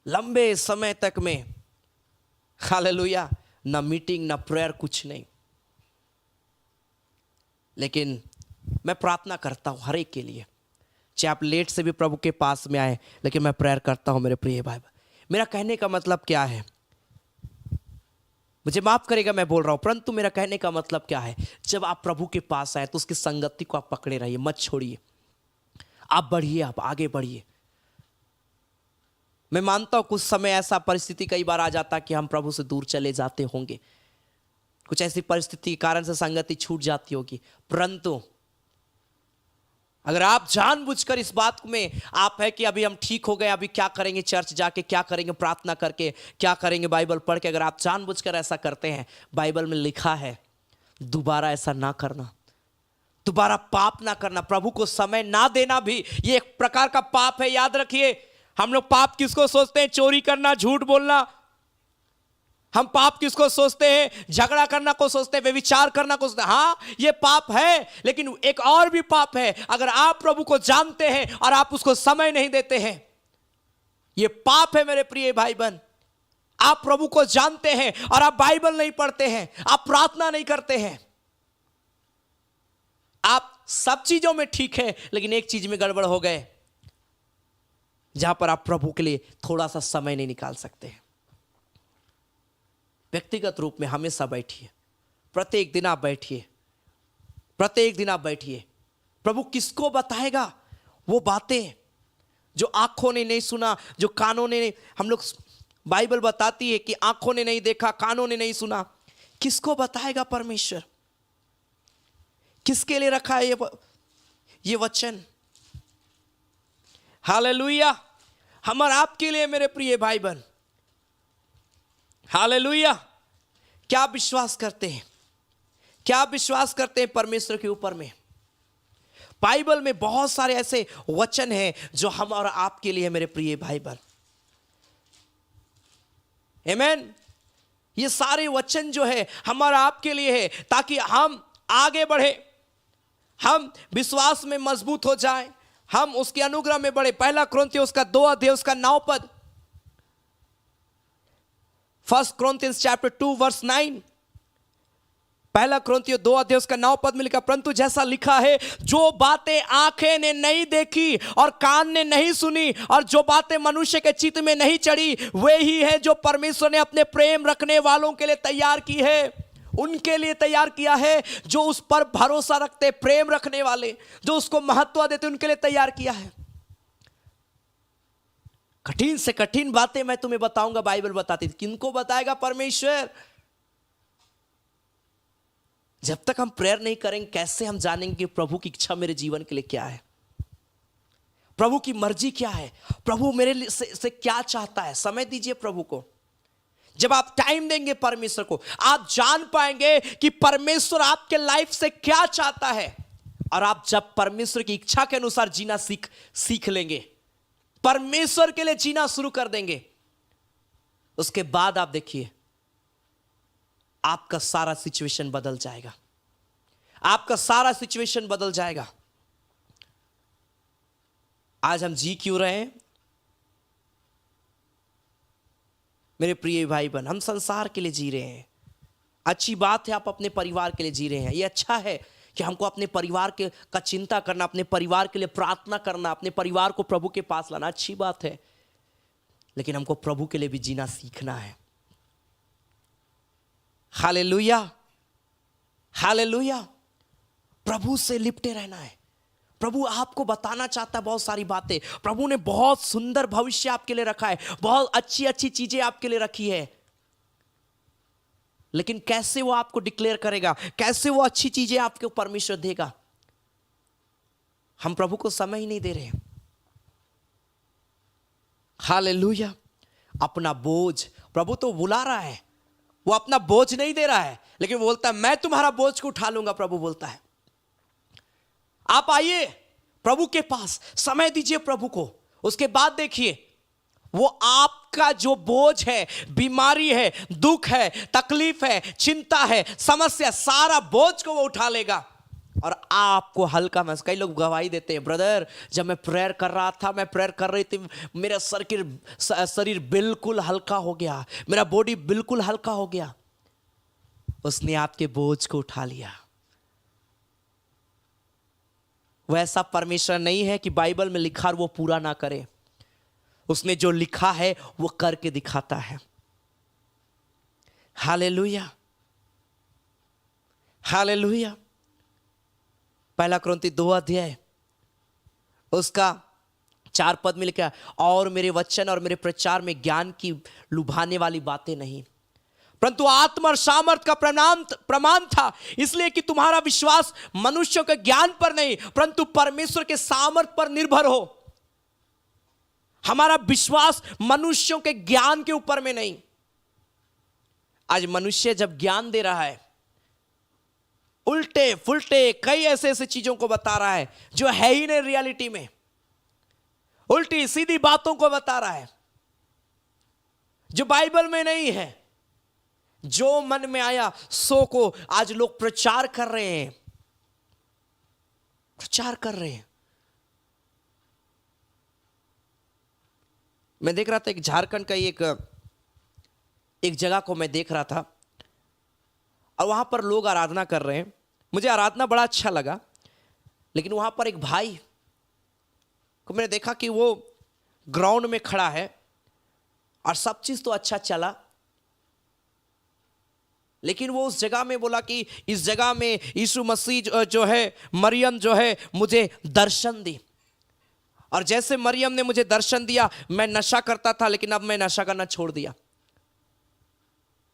लंबे समय तक में, हालेलुया, ना मीटिंग ना प्रेयर, कुछ नहीं। लेकिन मैं प्रार्थना करता हूं हर एक के लिए, चाहे आप लेट से भी प्रभु के पास में आए, लेकिन मैं प्रेयर करता हूं मेरे प्रिय भाई। मेरा कहने का मतलब क्या है, मुझे माफ करेगा मैं बोल रहा हूं, परंतु मेरा कहने का मतलब क्या है, जब आप प्रभु के पास आए तो उसकी संगति को आप पकड़े रहिए, मत छोड़िए। आप बढ़िए, आप आगे बढ़िए। मैं मानता हूं कुछ समय ऐसा परिस्थिति कई बार आ जाता कि हम प्रभु से दूर चले जाते होंगे, कुछ ऐसी परिस्थिति के कारण से संगति छूट जाती होगी। परंतु अगर आप जानबूझकर इस बात में आप है कि अभी हम ठीक हो गए, अभी क्या करेंगे, चर्च जाके क्या करेंगे, प्रार्थना करके क्या करेंगे, बाइबल पढ़ के, अगर आप जानबूझकर ऐसा करते हैं, बाइबल में लिखा है दोबारा ऐसा ना करना, दोबारा पाप ना करना, प्रभु को समय ना देना भी ये एक प्रकार का पाप है। याद रखिए, हम लोग पाप किसको सोचते हैं? चोरी करना, झूठ बोलना। हम पाप किसको सोचते हैं? झगड़ा करना को सोचते हैं, व्यभिचार करना को सोचते हैं। हाँ, ये पाप है, लेकिन एक और भी पाप है। अगर आप प्रभु को जानते हैं और आप उसको समय नहीं देते हैं, ये पाप है मेरे प्रिय भाई बहन। आप प्रभु को जानते हैं और आप बाइबल नहीं पढ़ते हैं, आप प्रार्थना नहीं करते हैं, आप सब चीजों में ठीक है, लेकिन एक चीज में गड़बड़ हो गए, जहां पर आप प्रभु के लिए थोड़ा सा समय नहीं निकाल सकते हैं। व्यक्तिगत रूप में हमेशा बैठिए, प्रत्येक दिन आप बैठिए, प्रत्येक दिन आप बैठिए। प्रभु किसको बताएगा वो बातें जो आंखों ने नहीं सुना, जो कानों ने नहीं। हम लोग, बाइबल बताती है कि आंखों ने नहीं देखा, कानों ने नहीं सुना। किसको बताएगा परमेश्वर? किसके लिए रखा है ये वचन? हालेलुया, हम और आपके लिए मेरे प्रिय भाई बहन। हालेलुया। क्या आप विश्वास करते हैं? क्या आप विश्वास करते हैं परमेश्वर के ऊपर में? बाइबल में बहुत सारे ऐसे वचन हैं जो हम और आपके लिए मेरे प्रिय भाई बहन। आमीन। ये सारे वचन जो है हमारा आपके लिए है, ताकि हम आगे बढ़े, हम विश्वास में मजबूत हो जाएं, हम उसके अनुग्रह में बढ़े। पहला कुरिन्थियों उसका 2 अध्याय उसका 9 पद, 1 Corinthians chapter 2 verse 9, पहला कुरिन्थियों 2 अध्याय उसका 9 पद में लिखा, परंतु जैसा लिखा है, जो बातें आंखें ने नहीं देखी और कान ने नहीं सुनी और जो बातें मनुष्य के चित्त में नहीं चढ़ी, वे ही है जो परमेश्वर ने अपने प्रेम रखने वालों के लिए तैयार की है। उनके लिए तैयार किया है जो उस पर भरोसा रखते, प्रेम रखने वाले, जो उसको महत्व देते, उनके लिए तैयार किया है। कठिन से कठिन बातें मैं तुम्हें बताऊंगा, बाइबल बताती थी। किनको बताएगा? परमेश्वर। जब तक हम प्रेयर नहीं करेंगे, कैसे हम जानेंगे कि प्रभु की इच्छा मेरे जीवन के लिए क्या है, प्रभु की मर्जी क्या है, प्रभु मेरे लिए से क्या चाहता है। समय दीजिए प्रभु को। जब आप टाइम देंगे परमेश्वर को, आप जान पाएंगे कि परमेश्वर आपके लाइफ से क्या चाहता है। और आप जब परमेश्वर की इच्छा के अनुसार जीना सीख लेंगे, परमेश्वर के लिए जीना शुरू कर देंगे, उसके बाद आप देखिए आपका सारा सिचुएशन बदल जाएगा, आपका सारा सिचुएशन बदल जाएगा। आज हम जी क्यों रहे हैं मेरे प्रिय भाई बहन? हम संसार के लिए जी रहे हैं। अच्छी बात है, आप अपने परिवार के लिए जी रहे हैं। ये अच्छा है कि हमको अपने परिवार का चिंता करना, अपने परिवार के लिए प्रार्थना करना, अपने परिवार को प्रभु के पास लाना, अच्छी बात है। लेकिन हमको प्रभु के लिए भी जीना सीखना है। Hallelujah, hallelujah. प्रभु से लिपटे रहना है। प्रभु आपको बताना चाहता है बहुत सारी बातें। प्रभु ने बहुत सुंदर भविष्य आपके लिए रखा है, बहुत अच्छी अच्छी चीजें आपके लिए रखी है। लेकिन कैसे वो आपको डिक्लेयर करेगा, कैसे वो अच्छी चीजें आपको परमेश्वर देगा? हम प्रभु को समय ही नहीं दे रहे। हालेलुया। अपना बोझ, प्रभु तो बुला रहा है, वो अपना बोझ नहीं दे रहा है, लेकिन बोलता है मैं तुम्हारा बोझ को उठा लूंगा। प्रभु बोलता है आप आइए प्रभु के पास, समय दीजिए प्रभु को। उसके बाद देखिए वो आपका जो बोझ है, बीमारी है, दुख है, तकलीफ है, चिंता है, समस्या, सारा बोझ को वो उठा लेगा और आपको हल्का महसूस। कई लोग गवाही देते हैं, ब्रदर जब मैं प्रेयर कर रहा था, मैं प्रेयर कर रही थी, मेरा शरीर बिल्कुल हल्का हो गया, मेरा बॉडी बिल्कुल हल्का हो गया। उसने आपके बोझ को उठा लिया। वैसा परमेश्वर नहीं है कि बाइबल में लिखा वो पूरा ना करे। उसने जो लिखा है वो करके दिखाता है। Hallelujah, hallelujah. पहला कुरिन्थियों 2 अध्याय उसका 4 पद में लिखा, और मेरे वचन और मेरे प्रचार में ज्ञान की लुभाने वाली बातें नहीं, परंतु आत्मा और सामर्थ का प्रमाण था, इसलिए कि तुम्हारा विश्वास मनुष्यों के ज्ञान पर नहीं परंतु परमेश्वर के सामर्थ पर निर्भर हो। हमारा विश्वास मनुष्यों के ज्ञान के ऊपर में नहीं। आज मनुष्य जब ज्ञान दे रहा है, उल्टे फुल्टे कई ऐसे ऐसे चीजों को बता रहा है जो है ही नहीं रियलिटी में, उल्टी सीधी बातों को बता रहा है जो बाइबल में नहीं है। जो मन में आया सो को आज लोग प्रचार कर रहे हैं, प्रचार कर रहे हैं। मैं देख रहा था एक झारखंड का एक जगह को मैं देख रहा था और वहां पर लोग आराधना कर रहे हैं। मुझे आराधना बड़ा अच्छा लगा, लेकिन वहां पर एक भाई को मैंने देखा कि वो ग्राउंड में खड़ा है और सब चीज तो अच्छा चला, लेकिन वो उस जगह में बोला कि इस जगह में यीशु मसीह जो है, मरियम जो है मुझे दर्शन दी, और जैसे मरियम ने मुझे दर्शन दिया मैं नशा करता था, लेकिन अब मैं नशा करना छोड़ दिया।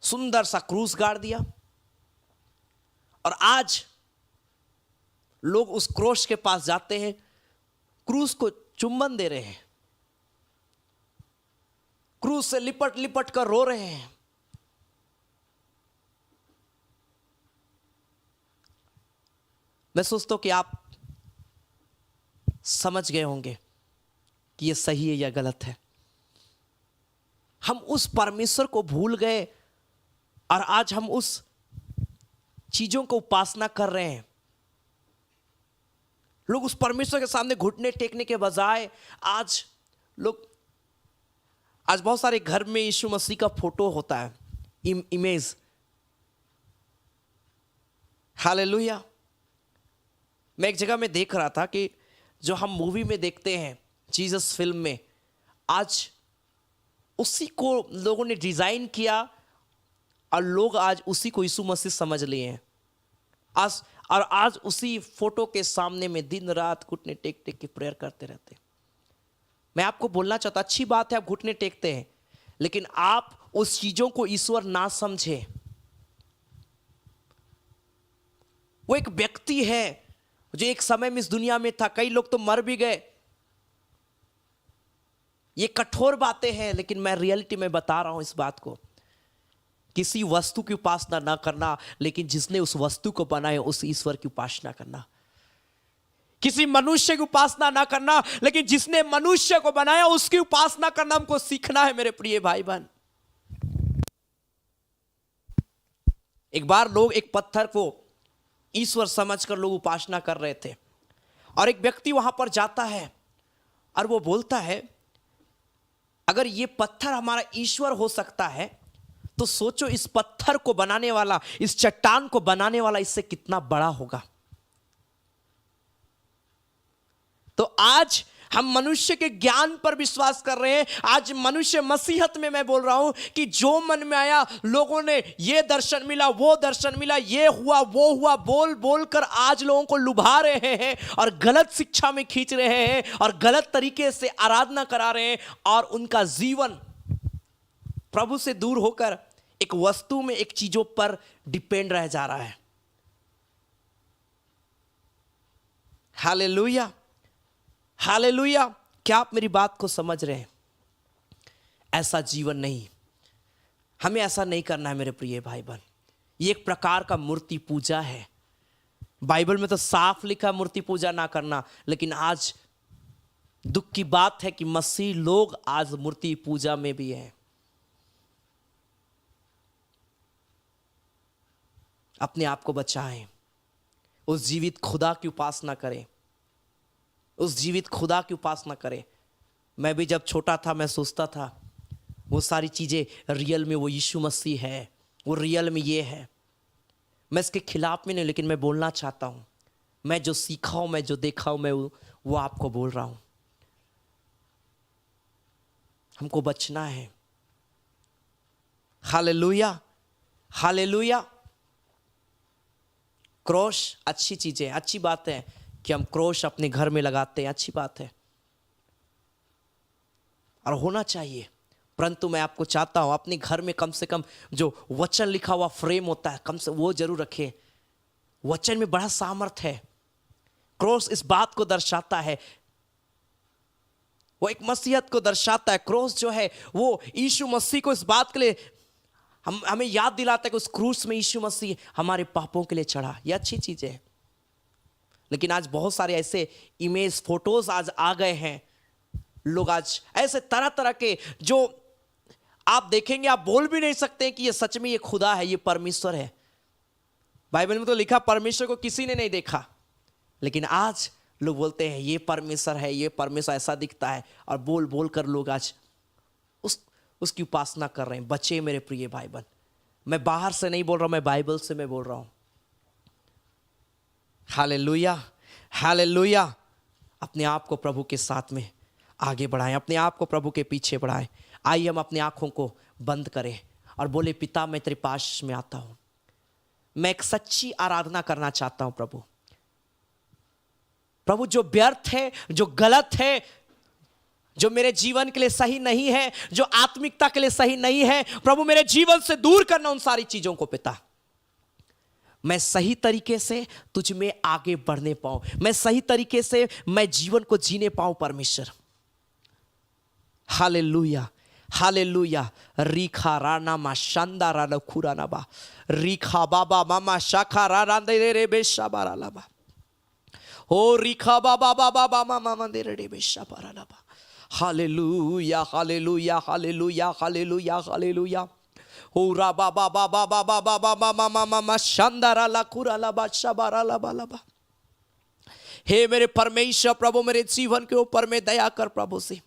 सुंदर सा क्रूस गाड़ दिया और आज लोग उस क्रूस के पास जाते हैं, क्रूस को चुंबन दे रहे हैं, क्रूस से लिपट लिपट कर रो रहे हैं। मैं सोचता हूं कि आप समझ गए होंगे कि यह सही है या गलत है। हम उस परमेश्वर को भूल गए और आज हम उस चीजों को उपासना कर रहे हैं। लोग उस परमेश्वर के सामने घुटने टेकने के बजाय आज बहुत सारे घर में यीशु मसीह का फोटो होता है, इमेज। हालेलुया। मैं एक जगह में देख रहा था कि जो हम मूवी में देखते हैं, जीसस फिल्म में, आज उसी को लोगों ने डिजाइन किया और लोग आज उसी को यीशु मसीह समझ लिए हैं। आज उसी फोटो के सामने में दिन रात घुटने टेक टेक के प्रेयर करते रहते हैं। मैं आपको बोलना चाहता, अच्छी बात है आप घुटने टेकते हैं, लेकिन आप उस चीजों को ईश्वर ना समझे। वो एक व्यक्ति है जो एक समय में इस दुनिया में था, कई लोग तो मर भी गए। ये कठोर बातें हैं, लेकिन मैं रियलिटी में बता रहा हूं इस बात को। किसी वस्तु की उपासना ना करना, लेकिन जिसने उस वस्तु को बनाया उस ईश्वर की उपासना करना। किसी मनुष्य की उपासना ना करना, लेकिन जिसने मनुष्य को बनाया उसकी उपासना करना हमको सीखना है मेरे प्रिय भाई बहन। एक बार लोग एक पत्थर को ईश्वर समझकर लोग उपासना कर रहे थे, और एक व्यक्ति वहां पर जाता है और वो बोलता है, अगर ये पत्थर हमारा ईश्वर हो सकता है तो सोचो इस पत्थर को बनाने वाला, इस चट्टान को बनाने वाला इससे कितना बड़ा होगा। तो आज हम मनुष्य के ज्ञान पर विश्वास कर रहे हैं। आज मनुष्य मसीहत में मैं बोल रहा हूं कि जो मन में आया, लोगों ने ये दर्शन मिला, वो दर्शन मिला, ये हुआ, वो हुआ, बोल बोल कर आज लोगों को लुभा रहे हैं और गलत शिक्षा में खींच रहे हैं और गलत तरीके से आराधना करा रहे हैं, और उनका जीवन प्रभु से दूर होकर एक वस्तु में, एक चीजों पर डिपेंड रह जा रहा है। Hallelujah, hallelujah. क्या आप मेरी बात को समझ रहे हैं? ऐसा जीवन नहीं, हमें ऐसा नहीं करना है मेरे प्रिय भाई बहन। ये एक प्रकार का मूर्ति पूजा है। बाइबल में तो साफ लिखा मूर्ति पूजा ना करना, लेकिन आज दुख की बात है कि मसीह लोग आज मूर्ति पूजा में भी हैं। अपने आप को बचाएं, उस जीवित खुदा की उपासना करें, उस जीवित खुदा की उपासना करें। मैं भी जब छोटा था मैं सोचता था वो सारी चीज़ें रियल में वो यीशु मसीह है, वो रियल में ये है। मैं इसके खिलाफ में नहीं, लेकिन मैं बोलना चाहता हूँ, मैं जो सीखा हूँ, मैं जो देखा हूँ, मैं वो आपको बोल रहा हूँ। हमको बचना है। Hallelujah, hallelujah. क्रोश अच्छी चीज़ें, अच्छी बात है कि हम क्रोश अपने घर में लगाते हैं, अच्छी बात है और होना चाहिए। परंतु मैं आपको चाहता हूं अपने घर में कम से कम जो वचन लिखा हुआ फ्रेम होता है, कम से वो जरूर रखें। वचन में बड़ा सामर्थ्य है। क्रोस इस बात को दर्शाता है, वो एक मसीहत को दर्शाता है। क्रोस जो है वो यीशु मसीह को इस बात के लिए हमें याद दिलाता है कि उस क्रूस में यीशु मसीह हमारे पापों के लिए चढ़ा। ये अच्छी चीज है। लेकिन आज बहुत सारे ऐसे इमेज, फोटोज आज आ गए हैं। लोग आज ऐसे तरह तरह के जो आप देखेंगे, आप बोल भी नहीं सकते कि ये सच में ये खुदा है, ये परमेश्वर है। बाइबल में तो लिखा परमेश्वर को किसी ने नहीं देखा, लेकिन आज लोग बोलते हैं ये परमेश्वर है, ये परमेश्वर ऐसा दिखता है, और बोल बोल कर लोग आज उसकी उपासना कर रहे हैं। बच्चे मेरे प्रिय भाई बहन, मैं बाहर से नहीं बोल रहा हूं, मैं बाइबल से मैं बोल रहा हूं। Hallelujah, hallelujah. अपने आप को प्रभु के साथ में आगे बढ़ाएं, अपने आप को प्रभु के पीछे बढ़ाएं। आइए हम अपनी आंखों को बंद करें और बोले, पिता मैं तेरे पास में आता हूं, मैं एक सच्ची आराधना करना चाहता हूं। प्रभु, प्रभु जो व्यर्थ है, जो गलत है, जो मेरे जीवन के लिए सही नहीं है, जो आत्मिकता के लिए सही नहीं है, प्रभु मेरे जीवन से दूर करना उन सारी चीजों को। पिता, मैं सही तरीके से तुझ में आगे बढ़ने पाऊं, मैं सही तरीके से मैं जीवन को जीने पाऊं। परमेश्वर, हालेलुया, हालेलुया। रीखा राना मा शांदा राना खुराना बा, रीखा बाबा मामा शाखा राना दे रे बेशा बाराला बा, ओ रीखा बाबा बाबा मामा मामा दे रे बेशा बाराला बा। Hallelujah, hallelujah, hallelujah, hallelujah, hallelujah. हो रा बा बा बा बा बा बा बा बा मा मा मा मा शानदारा ला कुरा ला बा शबारा ला बा ला बा। हे मेरे परमेश्वर प्रभु, मेरे जीवन के ऊपर में दया कर प्रभु से।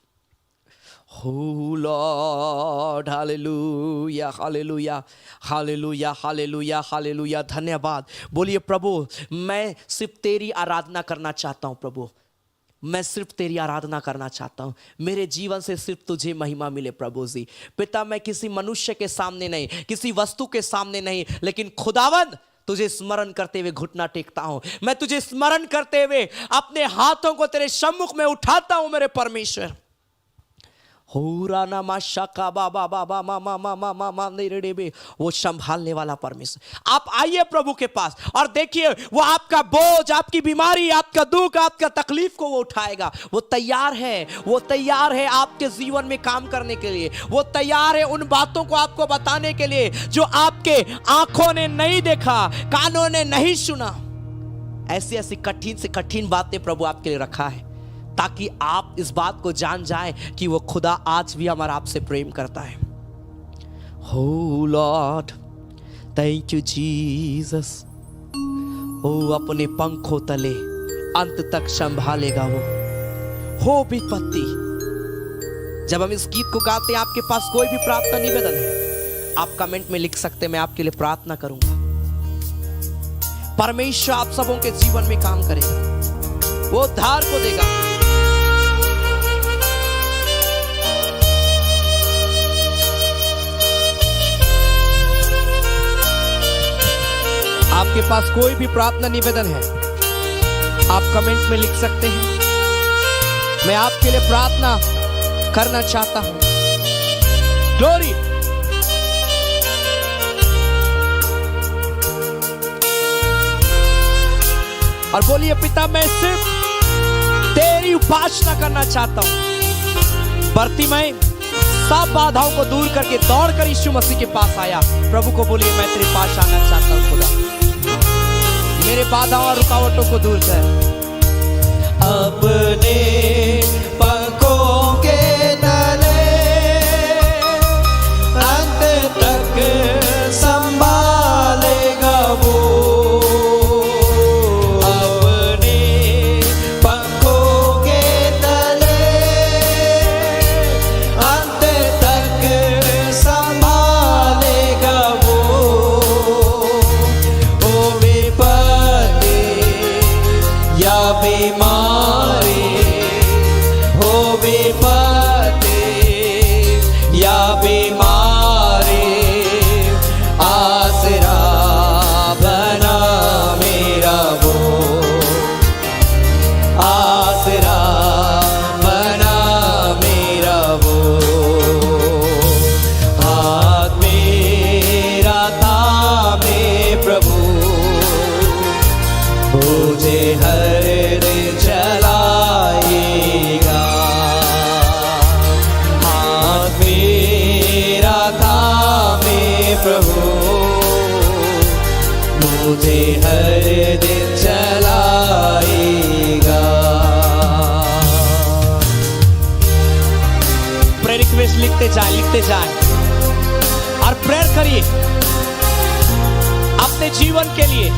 हो Lord, hallelujah hallelujah hallelujah hallelujah hallelujah. धन्यवाद। बोलिए प्रभु, मैं सिर्फ तेरी आराधना करना चाहता हूं प्रभु, मैं सिर्फ तेरी आराधना करना चाहता हूं। मेरे जीवन से सिर्फ तुझे महिमा मिले प्रभु जी। पिता, मैं किसी मनुष्य के सामने नहीं, किसी वस्तु के सामने नहीं, लेकिन खुदावंद तुझे स्मरण करते हुए घुटना टेकता हूं। मैं तुझे स्मरण करते हुए अपने हाथों को तेरे सम्मुख में उठाता हूं मेरे परमेश्वर। वो संभालने वाला परमेश्वर। आप आइए प्रभु के पास और देखिए, वो आपका बोझ, आपकी बीमारी, आपका दुख, आपका तकलीफ को वो उठाएगा। वो तैयार है, वो तैयार है आपके जीवन में काम करने के लिए। वो तैयार है उन बातों को आपको बताने के लिए जो आपके आंखों ने नहीं देखा, कानों ने नहीं सुना। ऐसी ऐसी कठिन से कठिन बातें प्रभु आपके लिए रखा है, ताकि आप इस बात को जान जाएं कि वो खुदा आज भी हमारा आपसे प्रेम करता है। हो लॉर्ड, थैंक यू जीसस। ओ अपने पंखों तले अंत तक संभालेगा वो। हो विपत्ति। जब हम इस गीत को गाते हैं, आपके पास कोई भी प्रार्थना निवेदन है, आप कमेंट में लिख सकते हैं, मैं आपके लिए प्रार्थना करूंगा। परमेश्वर आप सबों के जीवन में काम करेगा, वो उद्धार को देगा। आपके पास कोई भी प्रार्थना निवेदन है, आप कमेंट में लिख सकते हैं, मैं आपके लिए प्रार्थना करना चाहता हूं। ग्लोरी। और बोलिए, पिता मैं सिर्फ तेरी उपासना करना चाहता हूं। बर्तिमै सब बाधाओं को दूर करके दौड़कर यीशु मसीह के पास आया। प्रभु को बोलिए, मैं तेरे पास आना चाहता हूं खुदा, मेरे बाधाओं और रुकावटों को दूर कर। अपने पंखों के तले अंत तक संभालेगा वो। अपने पंखों के तले अंत तक संभालेगा वो। ओ विपत्ति या बीमारी, हो विपत्ति या बीमारी, आसरा बना मेरा वो। आसरा बना मेरा वो। हाथ मेरा थामे प्रभु, मुझे हर दिन चलाएगा। हाथ मेरा थामे प्रभु, मुझे हर दिन चलाएगा। प्रेयर रिक्वेस्ट लिखते जाए और प्रेयर करिए अपने जीवन के लिए,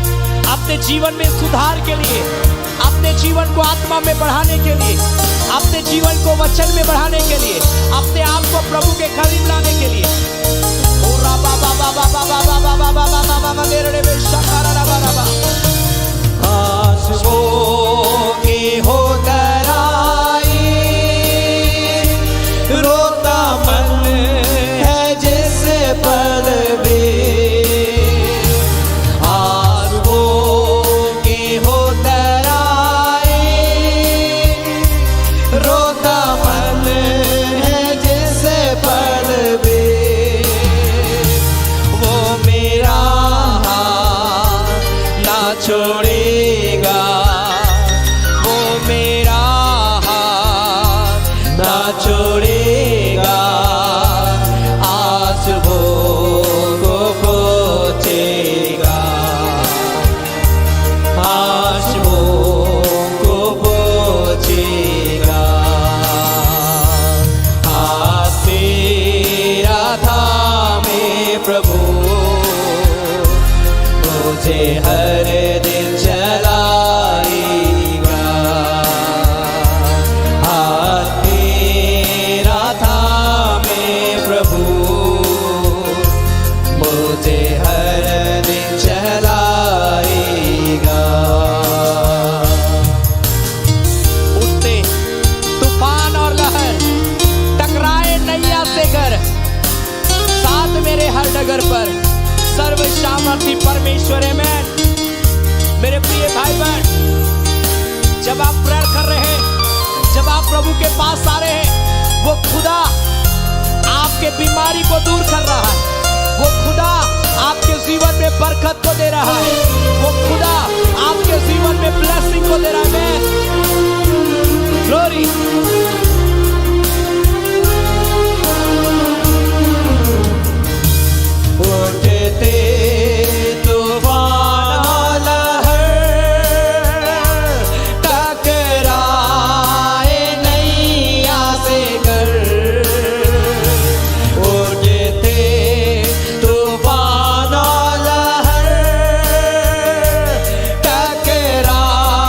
अपने जीवन में सुधार के लिए, अपने जीवन को आत्मा में बढ़ाने के लिए, अपने जीवन को वचन में बढ़ाने के लिए, अपने आप को प्रभु के करीब लाने के लिए। आंसुओं की होकर आई, रोता मन है जिस पल भी। छोड़ेगा वो मेरा हाथ ना छोड़ेगा, आंसुओं को पोंछेगा, आंसुओं को पोंछेगा। हाथ मेरा थामे प्रभु, मुझे हर दिन चलाएगा। हाथ मेरा थामे प्रभु, मुझे हर दिन चलाएगा। उठते तूफान और लहर, टकराए नैया से घर, साथ मेरे हर डगर पर सर्व सामर्थी परमेश्वर है। मैं मेरे प्रिय भाई बहन, जब आप प्रेयर कर रहे हैं, जब आप प्रभु के पास आ रहे हैं, वो खुदा आपके बीमारी को दूर कर रहा है, वो खुदा आपके जीवन में बरकत को दे रहा है, वो खुदा आपके जीवन में ब्लेसिंग को दे रहा है। ग्लोरी। उठते तूफान लहर, टकराए नैया से घर। उठते तूफान लहर, टकराए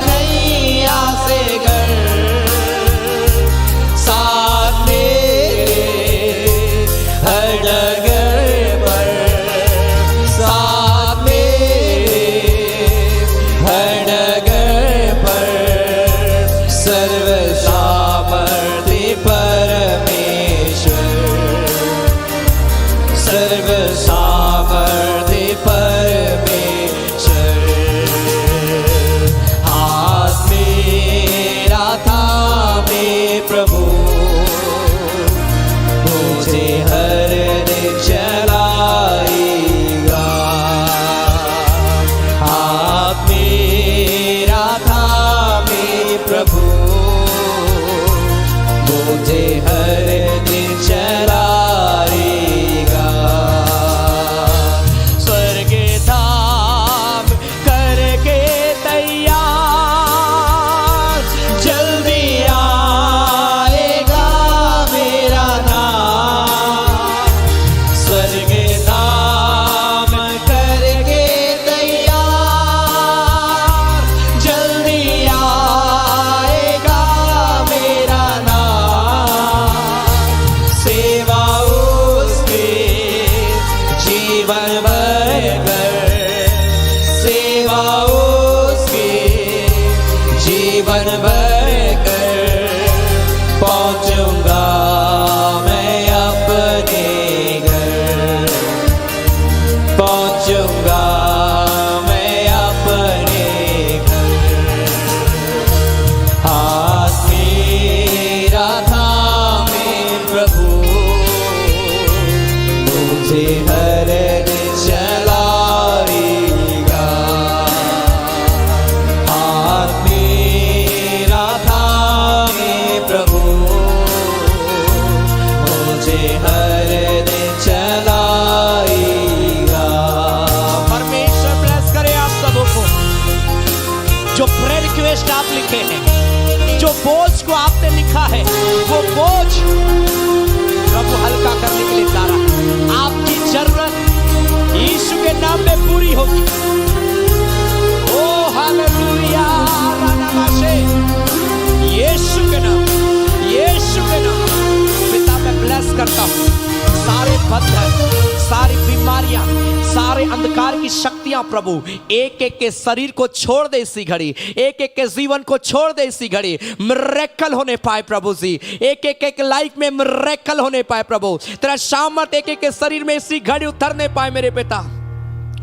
नैया से घर। साथ मेरे हर डगर पर, साथ मेरे हर डगर पर, सर्व सामर्थी परमेश्वर, सर्व सामर्थी परमेश्वर। हाथ मेरा थामे प्रभु, मुझे हर दिन चलाएगा। हाथ मेरा थामे प्रभु, मुझे हर दिन चलाएगा। स्वर्ग धाम करके तैयार, जल्दी आएगा मेरा नाम। स्वर्ग धाम करके तैयार, जल्दी आएगा मेरा नाम। सेवा उसके जीवन भर कर, सेवा उसके जीवन भर कर, पहुंचूंगा मैं अपने घर, पहुंचूंगा मैं अपने घर। हाथ मेरा थामे प्रभु, मुझे हर दिन चलाएगा। हाथ मेरा थामे प्रभु, मुझे हर दिन चलाएगा। परमेश्वर ब्लेस करे आप सबों को। जो प्रेयर रिक्वेस्ट आप लिखे हैं, जो बोझ को आपने लिखा है, वो बोझ प्रभु हल्का करने के लिए जा रहा है। आपकी जरूरत यीशु के नाम में पूरी होगी। ओ हालेलुया, यीशु के नाम, यीशु के नाम। पिता मैं ब्लेस करता हूँ सारे बंधन, सारी बीमारियां, सारे अंधकार की शक्तियां प्रभु एक एक के शरीर को छोड़ दे इसी घड़ी, एक एक के जीवन को छोड़ दे इसी घड़ी। मिरेकल होने पाए प्रभु जी, एक एक लाइफ में मिरेकल होने पाए प्रभु। तेरा सामर्थ एक एक के शरीर में इसी घड़ी उतरने पाए मेरे पिता।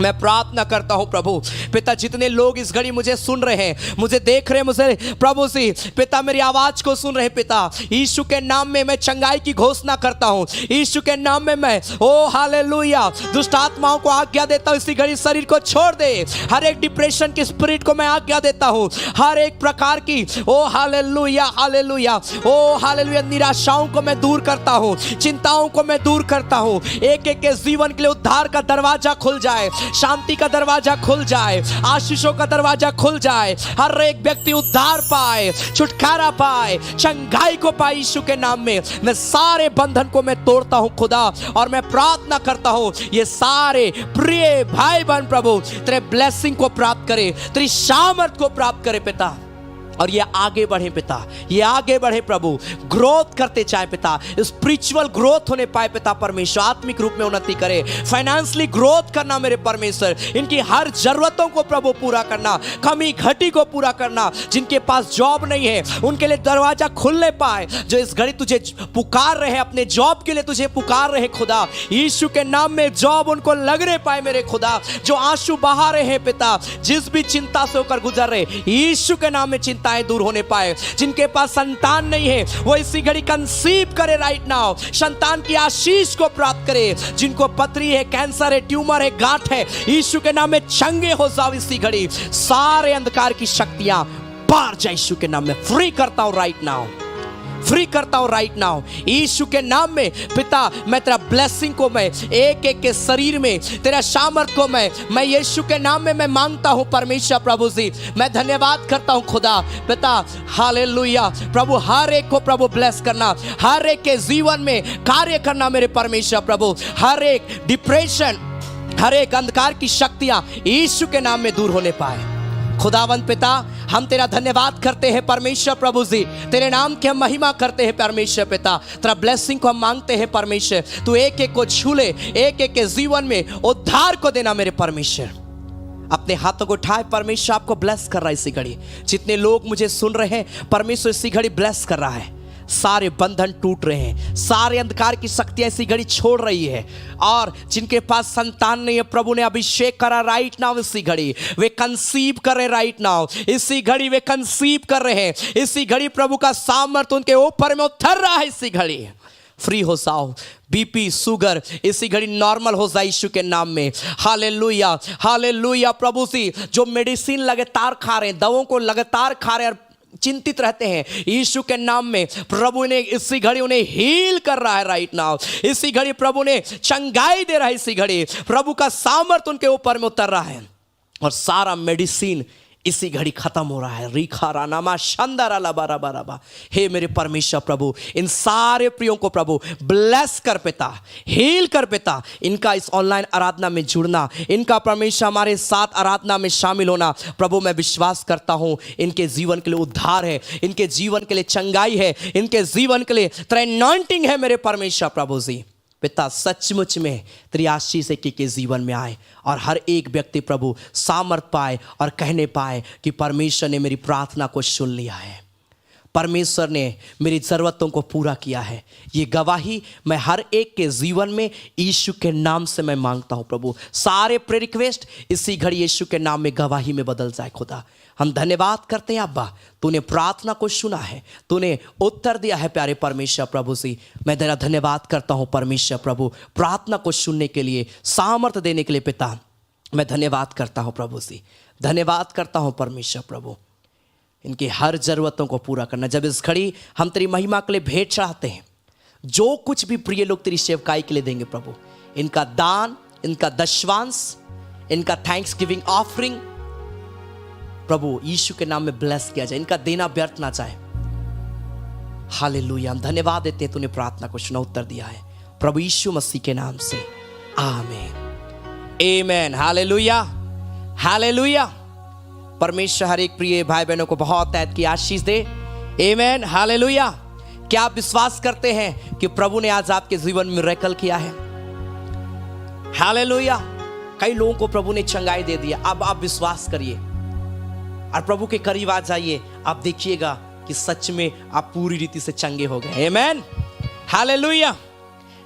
मैं प्रार्थना करता हूं प्रभु पिता, जितने लोग इस घड़ी मुझे सुन रहे हैं, मुझे देख रहे हैं, मुझे प्रभु जी पिता मेरी आवाज को सुन रहे हैं पिता, यीशु के नाम में मैं चंगाई की घोषणा करता हूं। यीशु के नाम में मैं ओ हालेलुया दुष्ट आत्माओं को आज्ञा देता हूं, इसी घड़ी शरीर को छोड़ दे। हर एक डिप्रेशन की स्पिरिट को मैं आज्ञा देता हूं, हर एक प्रकार की ओ हालेलुया हालेलुया ओ हालेलुया निराशाओं को मैं दूर करता हूं, चिंताओं को मैं दूर करता हूं। एक एक के जीवन के लिए उद्धार का दरवाजा खुल जाए। शांति का दरवाजा खुल जाए, आशीषों का दरवाजा खुल जाए, हर एक व्यक्ति उद्धार पाए, छुटकारा पाए, चंगाई को पाए। यीशु के नाम में मैं सारे बंधन को मैं तोड़ता हूं खुदा, और मैं प्रार्थना करता हूं ये सारे प्रिय भाई बहन प्रभु तेरे ब्लेसिंग को प्राप्त करे, तेरी सामर्थ को प्राप्त करे पिता, और ये आगे बढ़े पिता, ये आगे बढ़े प्रभु, ग्रोथ करते चाहे पिता, स्पिरिचुअल ग्रोथ होने पाए पिता परमेश्वर, आत्मिक रूप में उन्नति करे, फाइनेंशियली ग्रोथ करना मेरे परमेश्वर, इनकी हर जरूरतों को प्रभु पूरा करना, कमी घटी को पूरा करना, जिनके पास जॉब नहीं है उनके लिए दरवाजा खुलने पाए, जो इस घड़ी तुझे पुकार रहे, अपने जॉब के लिए तुझे पुकार रहे खुदा, यीशु के नाम में जॉब उनको लगने पाए मेरे खुदा, जो आंसू बहा रहे हैं पिता, जिस भी चिंता से होकर गुजर रहे, यीशु के नाम में चिंता दूर होने पाए, जिनके पास संतान नहीं है वो इसी घड़ी कंसीव करे राइट नाउ, संतान की आशीष को प्राप्त करे, जिनको पथरी है, कैंसर है, ट्यूमर है, गांठ है, यीशु के नाम में चंगे हो जाओ इसी घड़ी, सारे अंधकार की शक्तियां बाहर जा, यीशु के नाम में फ्री करता हूं राइट नाउ, फ्री करता हूं राइट नाउ यीशु के नाम में पिता। मैं तेरा ब्लेसिंग को मैं एक एक के शरीर में, तेरा सामर्थ को मैं यीशु के नाम में मैं मांगता हूं परमेश्वर प्रभु जी, मैं धन्यवाद करता हूं खुदा पिता, हालेलुया प्रभु, हर एक को प्रभु ब्लेस करना, हर एक के जीवन में कार्य करना मेरे परमेश्वर प्रभु, हर एक डिप्रेशन, हर एक अंधकार की शक्तियां यीशु के नाम में दूर होने पाए। खुदावंत पिता हम तेरा धन्यवाद करते हैं परमेश्वर प्रभु जी, तेरे नाम की हम महिमा करते हैं परमेश्वर पिता, तेरा ब्लेसिंग को हम मांगते हैं परमेश्वर, तू एक एक को छू ले, एक एक के जीवन में उद्धार को देना मेरे परमेश्वर। अपने हाथों को उठाए, परमेश्वर आपको ब्लेस कर रहा है इसी घड़ी, जितने लोग मुझे सुन रहे हैं परमेश्वर इसी घड़ी ब्लेस कर रहा है, सारे बंधन टूट रहे हैं, सारे अंधकार की शक्तियां इसी घड़ी छोड़ रही है, और जिनके पास संतान नहीं है प्रभु ने अभिषेक करा राइट नाउ, इसी घड़ी वे कंसीव कर रहे राइट नाउ, इसी घड़ी वे कंसीव कर रहे हैं, इसी घड़ी प्रभु का सामर्थ उनके ऊपर में उतर रहा है, इसी घड़ी फ्री हो जाओ, बीपी शुगर इसी घड़ी नॉर्मल हो जाए यीशु के नाम में, हालेलुया हालेलुया प्रभु जी, जो मेडिसिन लगातार खा रहे हैं, दवाओं को लगातार खा रहे हैं, चिंतित रहते हैं, यीशु के नाम में प्रभु ने इसी घड़ी उन्हें हील कर रहा है राइट नाउ, इसी घड़ी प्रभु ने चंगाई दे रहा है, इसी घड़ी प्रभु का सामर्थ उनके ऊपर में उतर रहा है, और सारा मेडिसिन इसी घड़ी खत्म हो रहा है। रीखा रानामा शानदारा लबा रबा रबा। हे मेरे परमेश्वर प्रभु, इन सारे प्रियों को प्रभु ब्लेस कर पिता, हील कर पिता, इनका इस ऑनलाइन आराधना में जुड़ना, इनका परमेश्वर हमारे साथ आराधना में शामिल होना प्रभु, मैं विश्वास करता हूँ इनके जीवन के लिए उद्धार है, इनके जीवन के लिए चंगाई है, इनके जीवन के लिए तेरा अनॉइंटिंग है मेरे परमेश्वर प्रभु जी पिता, सचमुच में तेरी आशीष एक के जीवन में आए, और हर एक व्यक्ति प्रभु सामर्थ पाए और कहने पाए कि परमेश्वर ने मेरी प्रार्थना को सुन लिया है, परमेश्वर ने मेरी ज़रूरतों को पूरा किया है। ये गवाही मैं हर एक के जीवन में यीशु के नाम से मैं मांगता हूँ प्रभु, सारे प्रेयर रिक्वेस्ट इसी घड़ी यीशु के नाम में गवाही में बदल जाए खुदा। हम धन्यवाद करते हैं अब्बा, तूने प्रार्थना को सुना है, तूने उत्तर दिया है प्यारे परमेश्वर प्रभु जी, मैं तेरा धन्यवाद करता हूँ परमेश्वर प्रभु, प्रार्थना को सुनने के लिए, सामर्थ्य देने के लिए पिता, मैं धन्यवाद करता हूँ प्रभु जी, धन्यवाद करता हूँ परमेश्वर प्रभु, इनकी हर ज़रूरतों को पूरा करना। जब इस घड़ी हम तेरी महिमा के लिए भेंट चढ़ाते हैं, जो कुछ भी प्रिय लोग तेरी सेवकाई के लिए देंगे प्रभु, इनका दान, इनका दशवांश, इनका थैंक्स गिविंग ऑफरिंग प्रभु यीशु के नाम में ब्लेस किया जाए, इनका देना व्यर्थ ना जाए। हालेलुया, हम धन्यवाद देते हैं, तूने प्रार्थना को सुना, उत्तर दिया है प्रभु यीशु मसीह के नाम से, आमीन आमीन। Hallelujah hallelujah. परमेश्वर हर एक प्रिय भाई बहनों को बहुत ऐद की आशीष दे, आमीन हालेलुया। क्या आप विश्वास करते हैं कि प्रभु ने आज आपके जीवन में मिरेकल किया है? हालेलुया। कई लोगों को प्रभु ने चंगाई दे दिया, अब आप विश्वास करिए और प्रभु के करीब आ जाइए, आप देखिएगा कि सच में आप पूरी रीति से चंगे हो गए। आमीन हालेलुया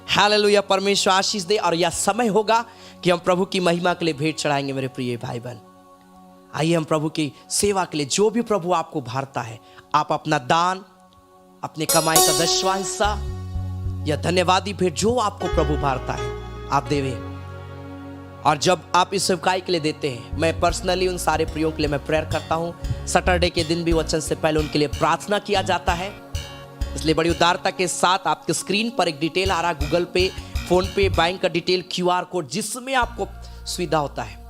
हालेलुया। परमेश्वर आशीष दे। और यह समय होगा कि हम प्रभु की महिमा के लिए भेंट चढ़ाएंगे मेरे प्रिय भाई बहन। आइए हम प्रभु की सेवा के लिए, जो भी प्रभु आपको भारता है, आप अपना दान, अपने कमाई का 10वां हिस्सा या धन्यवादी भेंट जो आपको प्रभु भारता है आप देवे। और जब आप इस सेवकाई के लिए देते हैं, मैं पर्सनली उन सारे प्रियों के लिए मैं प्रेयर करता हूं। सैटरडे के दिन भी वचन से पहले उनके लिए प्रार्थना किया जाता है, इसलिए बड़ी उदारता के साथ आपके स्क्रीन पर एक डिटेल आ रहा है, गूगल पे, फोन पे, बैंक का डिटेल, QR कोड, जिसमें आपको सुविधा होता है।